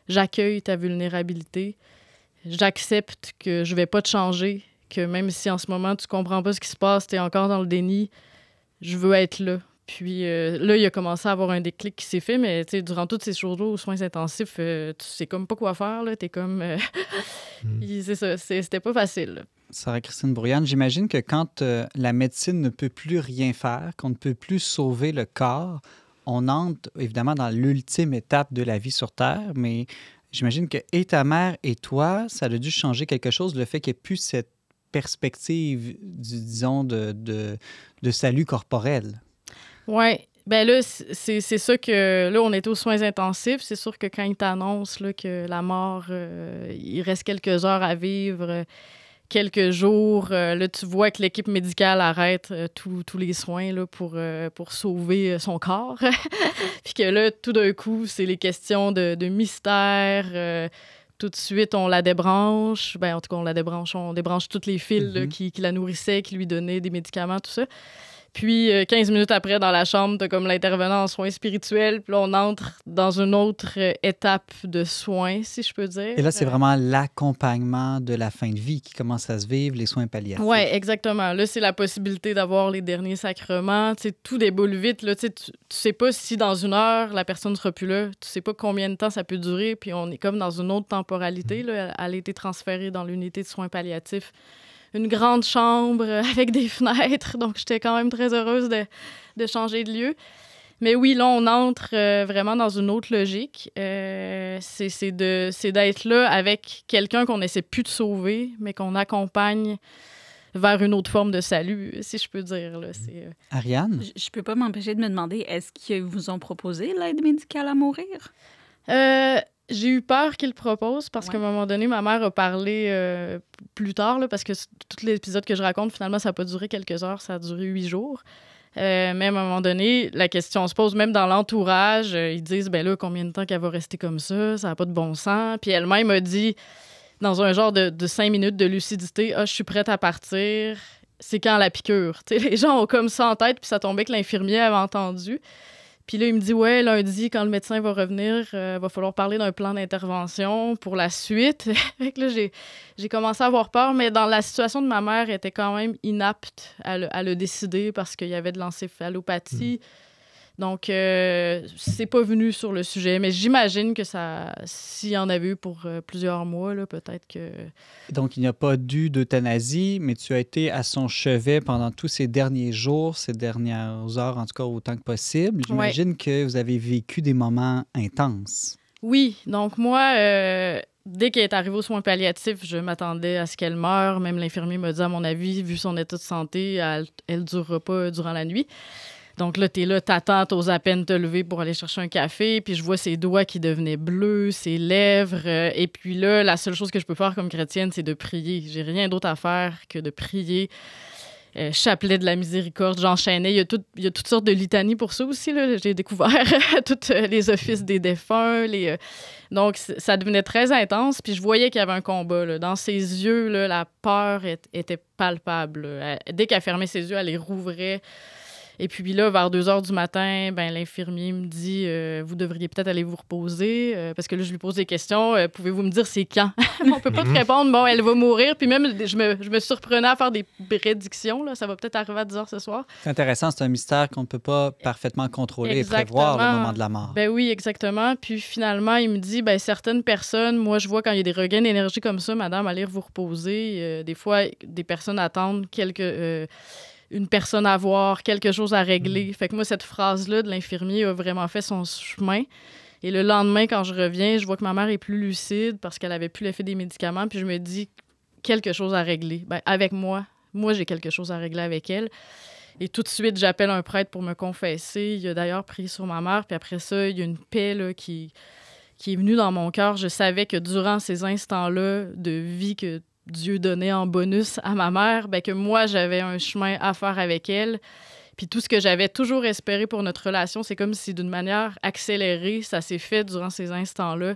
j'accueille ta vulnérabilité. J'accepte que je vais pas te changer, que même si en ce moment, tu comprends pas ce qui se passe, tu es encore dans le déni, je veux être là. Puis là, il a commencé à avoir un déclic qui s'est fait, mais durant toutes ces jours-là aux soins intensifs, tu sais comme pas quoi faire. T'es comme... c'est ça, c'était pas facile. Là. Sarah-Christine Bourriane, j'imagine que quand la médecine ne peut plus rien faire, qu'on ne peut plus sauver le corps, on entre évidemment dans l'ultime étape de la vie sur Terre, mais j'imagine que et ta mère et toi, ça a dû changer quelque chose, le fait qu'il n'y ait plus cette perspective, disons, de salut corporel. Oui. Ben là, c'est ça que... Là, on était aux soins intensifs. C'est sûr que quand ils t'annoncent là, que la mort, il reste quelques heures à vivre, quelques jours, là, tu vois que l'équipe médicale arrête tous les soins là, pour sauver son corps. Puis que là, tout d'un coup, c'est les questions de mystère. Tout de suite, on la débranche. Ben, en tout cas, on débranche toutes les fils là, qui la nourrissaient, qui lui donnaient des médicaments, tout ça. Puis, 15 minutes après, dans la chambre, t'as comme l'intervenant en soins spirituels. Puis là, on entre dans une autre étape de soins, si je peux dire. Et là, c'est vraiment l'accompagnement de la fin de vie qui commence à se vivre, les soins palliatifs. Oui, exactement. Là, c'est la possibilité d'avoir les derniers sacrements. Tu sais, tout déboule vite. Là, tu sais pas si dans une heure, la personne sera plus là. Tu sais pas combien de temps ça peut durer. Puis on est comme dans une autre temporalité. Là. Elle a été transférée dans l'unité de soins palliatifs. Une grande chambre avec des fenêtres. Donc, j'étais quand même très heureuse de changer de lieu. Mais oui, là, on entre vraiment dans une autre logique. C'est d'être là avec quelqu'un qu'on n'essaie plus de sauver, mais qu'on accompagne vers une autre forme de salut, si je peux dire. Là. Ariane? Je peux pas m'empêcher de me demander, est-ce qu'ils vous ont proposé l'aide médicale à mourir? J'ai eu peur qu'il le propose parce qu'à un moment donné, ma mère a parlé plus tard, là, parce que tout l'épisode que je raconte, finalement, ça n'a pas duré quelques heures, ça a duré 8 jours. Mais à un moment donné, la question se pose, même dans l'entourage, ils disent, ben là, combien de temps qu'elle va rester comme ça? Ça n'a pas de bon sens. Puis elle-même a dit, dans un genre de 5 minutes de lucidité, « Ah, je suis prête à partir. C'est quand la piqûre? » Tu sais, les gens ont comme ça en tête, puis ça tombait que l'infirmier avait entendu. Puis là, il me dit, ouais, lundi, quand le médecin va revenir, va falloir parler d'un plan d'intervention pour la suite. Fait que là, j'ai commencé à avoir peur, mais dans la situation de ma mère, elle était quand même inapte à le décider parce qu'il y avait de l'encéphalopathie. Donc, c'est pas venu sur le sujet, mais j'imagine que s'il y en avait eu pour plusieurs mois, là, peut-être que... Donc, il n'y a pas eu d'euthanasie, mais tu as été à son chevet pendant tous ces derniers jours, ces dernières heures, en tout cas autant que possible. J'imagine que vous avez vécu des moments intenses. Oui, donc moi, dès qu'elle est arrivée aux soins palliatifs, je m'attendais à ce qu'elle meure. Même l'infirmier m'a dit, à mon avis, vu son état de santé, elle ne durera pas durant la nuit. Donc là, t'es là, t'attends, t'oses à peine te lever pour aller chercher un café, puis je vois ses doigts qui devenaient bleus, ses lèvres, et puis là, la seule chose que je peux faire comme chrétienne, c'est de prier. J'ai rien d'autre à faire que de prier. Chapelet de la miséricorde, j'enchaînais. Il y a toutes sortes de litanies pour ça aussi, là. J'ai découvert tous les offices des défunts. Donc, ça devenait très intense, puis je voyais qu'il y avait un combat, là. Dans ses yeux, là, la peur était palpable. Dès qu'elle fermait ses yeux, elle les rouvrait. Et puis là, vers 2 heures du matin, l'infirmier me dit vous devriez peut-être aller vous reposer. Parce que là, je lui pose des questions. Pouvez-vous me dire c'est quand? On peut pas te répondre. Bon, elle va mourir. Puis même, je me surprenais à faire des prédictions. Là. Ça va peut-être arriver à 10 heures ce soir. C'est intéressant. C'est un mystère qu'on ne peut pas parfaitement contrôler et prévoir le moment de la mort. Ben oui, exactement. Puis finalement, il me dit certaines personnes, moi, je vois quand il y a des regains d'énergie comme ça, madame, allez vous reposer. Des fois, des personnes attendent une personne à voir, quelque chose à régler. Fait que moi, cette phrase-là de l'infirmier a vraiment fait son chemin. Et le lendemain, quand je reviens, je vois que ma mère est plus lucide parce qu'elle avait plus l'effet des médicaments. Puis je me dis, quelque chose à régler. Avec moi, j'ai quelque chose à régler avec elle. Et tout de suite, j'appelle un prêtre pour me confesser. Il a d'ailleurs prié sur ma mère. Puis après ça, il y a une paix là, qui est venue dans mon cœur. Je savais que durant ces instants-là de vie que Dieu donnait en bonus à ma mère, que moi, j'avais un chemin à faire avec elle. Puis tout ce que j'avais toujours espéré pour notre relation, c'est comme si d'une manière accélérée, ça s'est fait durant ces instants-là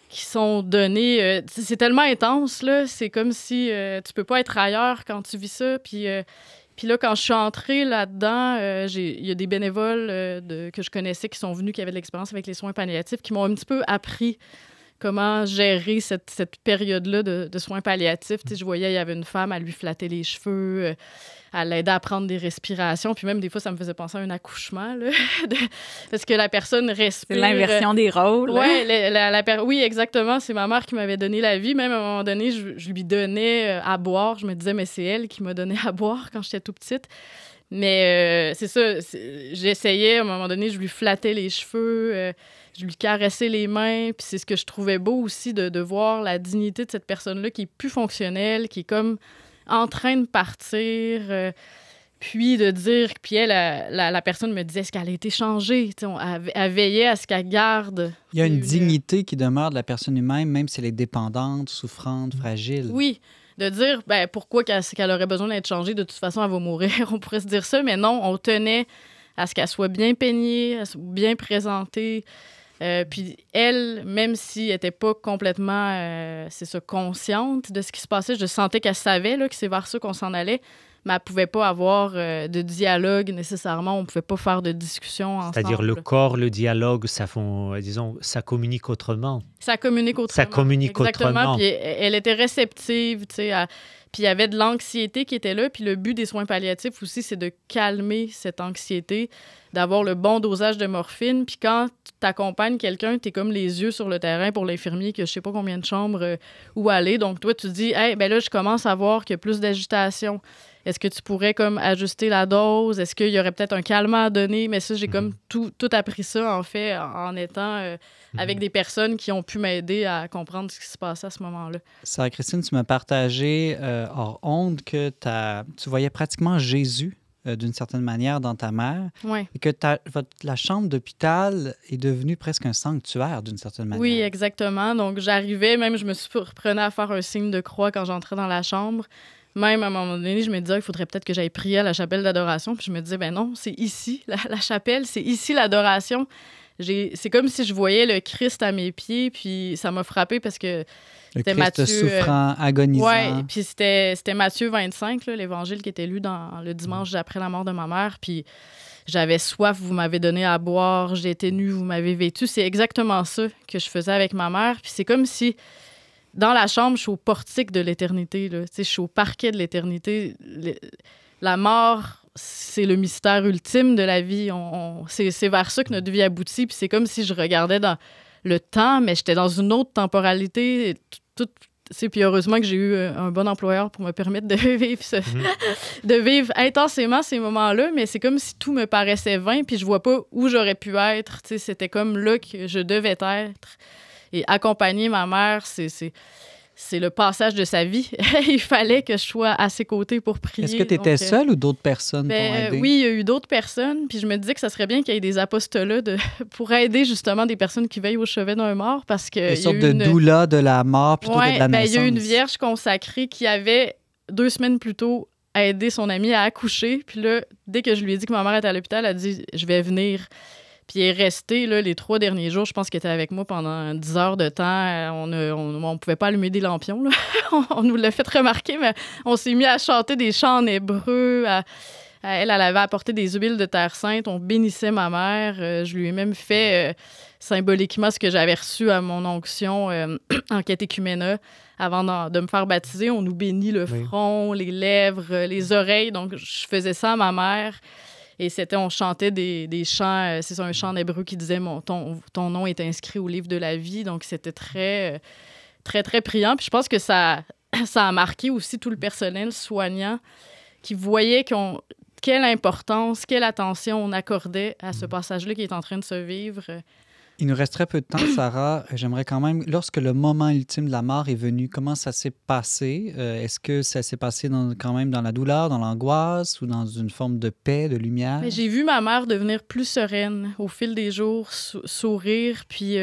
qui sont donnés. C'est tellement intense, là. C'est comme si tu peux pas être ailleurs quand tu vis ça. Puis là, quand je suis entrée là-dedans, il y a des bénévoles que je connaissais qui sont venus, qui avaient de l'expérience avec les soins palliatifs, qui m'ont un petit peu appris comment gérer cette période-là de soins palliatifs. Je voyais, il y avait une femme, elle lui flattait les cheveux, elle l'aidait à prendre des respirations. Puis même, des fois, ça me faisait penser à un accouchement, là, parce que la personne respire. C'est l'inversion des rôles. Oui, exactement. C'est ma mère qui m'avait donné la vie. Même à un moment donné, je lui donnais à boire. Je me disais, mais c'est elle qui m'a donné à boire quand j'étais tout petite. Mais c'est ça, j'essayais, à un moment donné, je lui flattais les cheveux, je lui caressais les mains, puis c'est ce que je trouvais beau aussi de voir la dignité de cette personne-là qui est plus fonctionnelle, qui est comme en train de partir, puis de dire, puis elle, la personne me disait, est-ce qu'elle a été changée? Elle veillait à ce qu'elle garde. Il y a une dignité qui demeure de la personne humaine, même si elle est dépendante, souffrante, fragile. Oui. De dire, pourquoi qu'elle aurait besoin d'être changée, de toute façon, elle va mourir. On pourrait se dire ça, mais non, on tenait à ce qu'elle soit bien peignée, bien présentée. Puis elle, même si elle n'était pas complètement, consciente de ce qui se passait, je sentais qu'elle savait là, que c'est vers ça qu'on s'en allait, mais elle ne pouvait pas avoir de dialogue nécessairement. On ne pouvait pas faire de discussion ensemble. C'est-à-dire le corps, le dialogue, ça communique autrement. Ça communique autrement. Ça communique exactement. Autrement. Puis elle était réceptive, tu sais, puis il y avait de l'anxiété qui était là. Puis le but des soins palliatifs aussi, c'est de calmer cette anxiété, d'avoir le bon dosage de morphine. Puis quand tu t'accompagnes quelqu'un, tu es comme les yeux sur le terrain pour l'infirmier que je sais pas combien de chambres où aller. Donc toi, tu te dis, hey, là, je commence à voir qu'il y a plus d'agitation. Est-ce que tu pourrais comme ajuster la dose? Est-ce qu'il y aurait peut-être un calmant à donner? Mais ça, j'ai comme tout appris ça, en fait, en étant avec des personnes qui ont pu m'aider à comprendre ce qui se passait à ce moment-là. Sœur Christine, tu m'as partagé hors onde que tu voyais pratiquement Jésus d'une certaine manière dans ta mère. Oui. Et que la chambre d'hôpital est devenue presque un sanctuaire d'une certaine manière. Oui, exactement. Donc, j'arrivais, même je me surprenais à faire un signe de croix quand j'entrais dans la chambre. Même à un moment donné, je me disais, il faudrait peut-être que j'aille prier à la chapelle d'adoration. Puis je me disais, non, c'est ici, la chapelle, c'est ici l'adoration. C'est comme si je voyais le Christ à mes pieds, puis ça m'a frappé parce que c'était Christ Matthieu... souffrant, agonisant. Oui, puis c'était Matthieu 25, là, l'évangile qui était lu dans le dimanche après la mort de ma mère. Puis j'avais soif, vous m'avez donné à boire, j'étais nue, vous m'avez vêtue. C'est exactement ça que je faisais avec ma mère. Puis c'est comme si... Dans la chambre, je suis au portique de l'éternité. Là. Je suis au parquet de l'éternité. La mort c'est le mystère ultime de la vie. C'est vers ça que notre vie aboutit. Puis c'est comme si je regardais dans le temps, mais j'étais dans une autre temporalité. Puis heureusement que j'ai eu un bon employeur pour me permettre de vivre de vivre intensément ces moments-là, mais c'est comme si tout me paraissait vain, puis je vois pas où j'aurais pu être. C'était comme là que je devais être. Et accompagner ma mère, c'est le passage de sa vie. Il fallait que je sois à ses côtés pour prier. Est-ce que tu étais seule ou d'autres personnes t'ont aidé? Oui, il y a eu d'autres personnes. Puis je me disais que ça serait bien qu'il y ait des apostolats pour aider justement des personnes qui veillent au chevet d'un mort. Parce que une sorte de doula de la mort plutôt que de la naissance. Il y a eu une vierge consacrée qui avait 2 semaines plus tôt aidé son amie à accoucher. Puis là, dès que je lui ai dit que ma mère était à l'hôpital, elle a dit « Je vais venir ». Puis elle est restée là, les 3 derniers jours. Je pense qu'elle était avec moi pendant 10 heures de temps. On ne pouvait pas allumer des lampions. Là. On nous l'a fait remarquer, mais on s'est mis à chanter des chants en hébreu. Elle avait apporté des huiles de terre sainte. On bénissait ma mère. Je lui ai même fait symboliquement ce que j'avais reçu à mon onction en catéchuménat avant de me faire baptiser. On nous bénit le front, les lèvres, les oreilles. Donc, je faisais ça à ma mère. Et on chantait des chants, c'est un chant en hébreu qui disait ton nom est inscrit au livre de la vie. Donc, c'était très, très, très priant. Puis je pense que ça a marqué aussi tout le personnel soignant qui voyait quelle importance, quelle attention on accordait à ce passage-là qui est en train de se vivre. Il nous reste très peu de temps, Sarah. J'aimerais quand même, lorsque le moment ultime de la mort est venu, comment ça s'est passé? Est-ce que ça s'est passé quand même dans la douleur, dans l'angoisse ou dans une forme de paix, de lumière? Mais j'ai vu ma mère devenir plus sereine au fil des jours, sourire, puis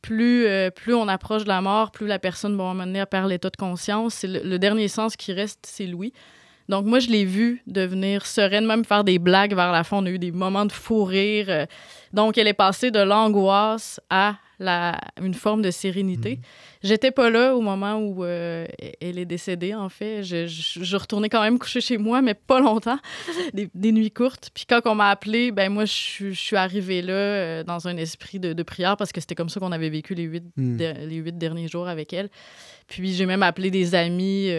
plus on approche de la mort, plus la personne va m'amener à perdre l'état de conscience. C'est le dernier sens qui reste, c'est Louis. Donc, moi, je l'ai vue devenir sereine, même faire des blagues vers la fin. On a eu des moments de fou rire. Donc, elle est passée de l'angoisse à une forme de sérénité. J'étais pas là au moment où elle est décédée, en fait. Je retournais quand même coucher chez moi, mais pas longtemps, des nuits courtes. Puis quand on m'a appelée, ben moi, je suis arrivée là dans un esprit de prière parce que c'était comme ça qu'on avait vécu les 8 derniers jours avec elle. Puis j'ai même appelé des amis.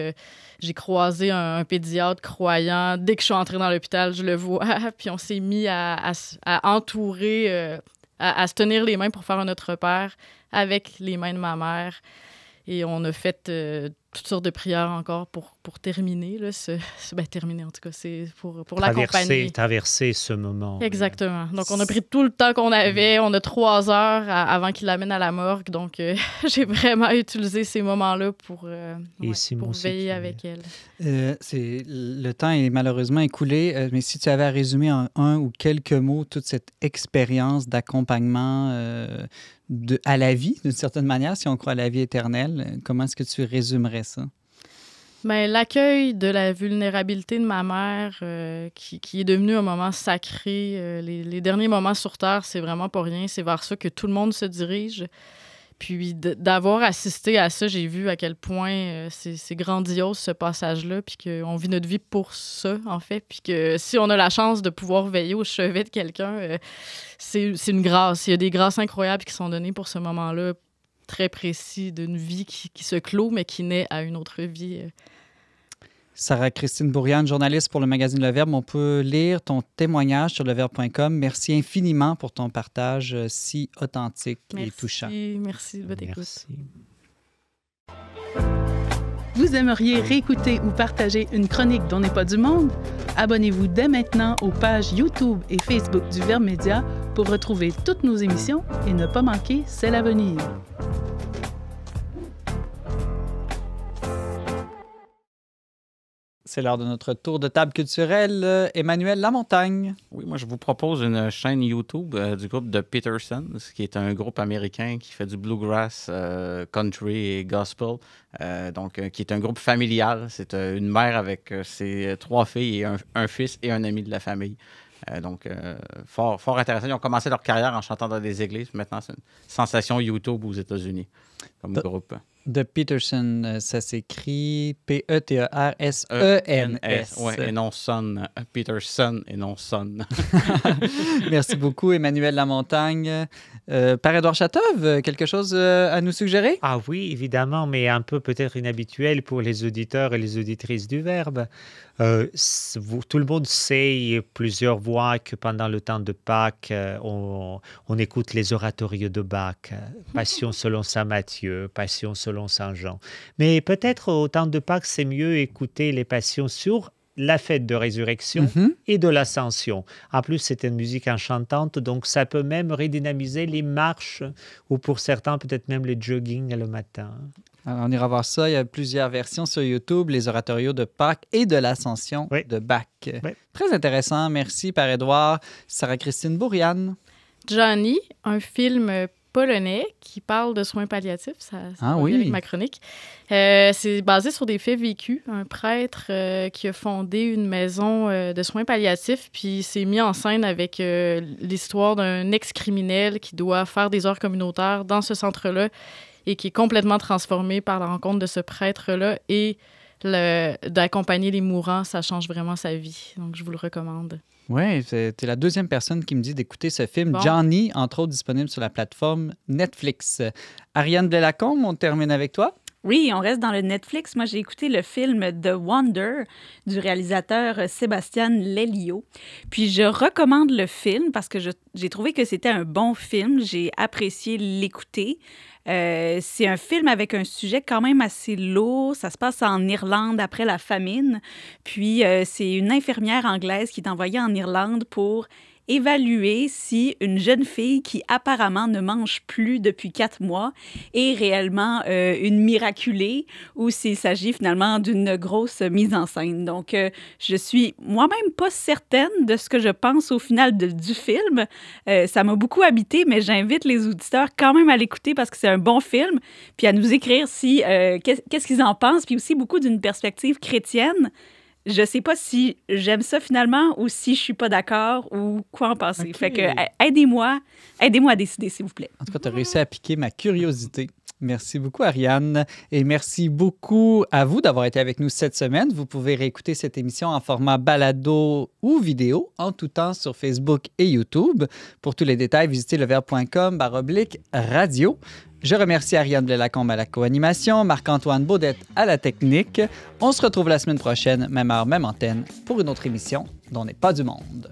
J'ai croisé un pédiatre croyant. Dès que je suis entrée dans l'hôpital, je le vois. Puis on s'est mis à entourer, à se tenir les mains pour faire un Notre Père avec les mains de ma mère. Et on a fait toutes sortes de prières encore pour terminer. Là, terminer, en tout cas, c'est pour l'accompagner. Traverser ce moment. Exactement. Donc, on a pris tout le temps qu'on avait. On a 3 heures avec qu'il l'amène à la morgue. Donc, j'ai vraiment utilisé ces moments-là pour veiller avec elle. Le temps est malheureusement écoulé, mais si tu avais à résumer en un ou quelques mots toute cette expérience d'accompagnement à la vie, d'une certaine manière, si on croit à la vie éternelle, comment est-ce que tu résumerais ça? Bien, l'accueil de la vulnérabilité de ma mère, qui est devenu un moment sacré. Les derniers moments sur Terre, c'est vraiment pas rien. C'est vers ça que tout le monde se dirige. Puis d'avoir assisté à ça, j'ai vu à quel point c'est grandiose, ce passage-là, puis qu'on vit notre vie pour ça, en fait. Puis que si on a la chance de pouvoir veiller au chevet de quelqu'un, c'est une grâce. Il y a des grâces incroyables qui sont données pour ce moment-là, très précis, d'une vie qui se clôt, mais qui naît à une autre vie. Sarah-Christine Bourriane, journaliste pour le magazine Le Verbe. On peut lire ton témoignage sur leverbe.com. Merci infiniment pour ton partage si authentique et touchant. Merci de votre écoute. Vous aimeriez réécouter ou partager une chronique dont n'est pas du monde? Abonnez-vous dès maintenant aux pages YouTube et Facebook du Verbe Média pour retrouver toutes nos émissions et ne pas manquer C'est l'avenir. C'est l'heure de notre tour de table culturelle. Emmanuel Lamontagne. Oui, moi, je vous propose une chaîne YouTube du groupe de Petersons, qui est un groupe américain qui fait du bluegrass, country et gospel. Qui est un groupe familial. C'est une mère avec ses 3 filles et un fils et un ami de la famille. Fort, fort intéressant. Ils ont commencé leur carrière en chantant dans des églises. Maintenant, c'est une sensation YouTube aux États-Unis comme groupe. De Peterson, ça s'écrit P-E-T-E-R-S-E-N-S. Oui, et non Son. Peterson et non Son. Merci beaucoup, Emmanuel Lamontagne. Par Édouard Chatov, quelque chose à nous suggérer? Ah oui, évidemment, mais un peu peut-être inhabituel pour les auditeurs et les auditrices du Verbe. Tout le monde sait plusieurs fois que pendant le temps de Pâques, on écoute les oratorios de Bach, Passion selon saint Matthieu, Passion selon saint Jean. Mais peut-être au temps de Pâques, c'est mieux écouter les passions sur la fête de résurrection et de l'ascension. En plus, c'est une musique enchantante, donc ça peut même redynamiser les marches ou pour certains, peut-être même les jogging le matin. Alors, on ira voir ça. Il y a plusieurs versions sur YouTube, les oratorios de Pâques et de l'Ascension de Bach. Oui. Très intéressant. Merci, Père Édouard. Sarah-Christine Bourriane. Johnny, un film polonais qui parle de soins palliatifs. Ça va bien avec ma chronique. C'est basé sur des faits vécus. Un prêtre qui a fondé une maison de soins palliatifs, puis s'est mis en scène avec l'histoire d'un ex-criminel qui doit faire des heures communautaires dans ce centre-là et qui est complètement transformé par la rencontre de ce prêtre-là et d'accompagner les mourants. Ça change vraiment sa vie. Donc, je vous le recommande. Oui, c'est la deuxième personne qui me dit d'écouter ce film. Bon. Johnny, entre autres, disponible sur la plateforme Netflix. Ariane Blais-Lacombe, on termine avec toi. Oui, on reste dans le Netflix. Moi, j'ai écouté le film The Wonder du réalisateur Sébastien Lelio. Puis, je recommande le film parce que j'ai trouvé que c'était un bon film. J'ai apprécié l'écouter. C'est un film avec un sujet quand même assez lourd. Ça se passe en Irlande après la famine. Puis, c'est une infirmière anglaise qui est envoyée en Irlande pour évaluer si une jeune fille qui apparemment ne mange plus depuis 4 mois est réellement une miraculée ou s'il s'agit finalement d'une grosse mise en scène. Donc, je suis moi-même pas certaine de ce que je pense au final du film. Ça m'a beaucoup habité, mais j'invite les auditeurs quand même à l'écouter parce que c'est un bon film, puis à nous écrire si qu'est-ce qu'ils en pensent, puis aussi beaucoup d'une perspective chrétienne. Je sais pas si j'aime ça finalement ou si je suis pas d'accord ou quoi en penser. Okay. Fait que aidez-moi à décider, s'il vous plaît. En tout cas, tu as réussi à piquer ma curiosité. Merci beaucoup, Ariane. Et merci beaucoup à vous d'avoir été avec nous cette semaine. Vous pouvez réécouter cette émission en format balado ou vidéo en tout temps sur Facebook et YouTube. Pour tous les détails, visitez leverbe.com/radio. Je remercie Ariane Blais-Lacombe à la co-animation, Marc-Antoine Baudette à la technique. On se retrouve la semaine prochaine, même heure, même antenne, pour une autre émission dont n'est pas du monde.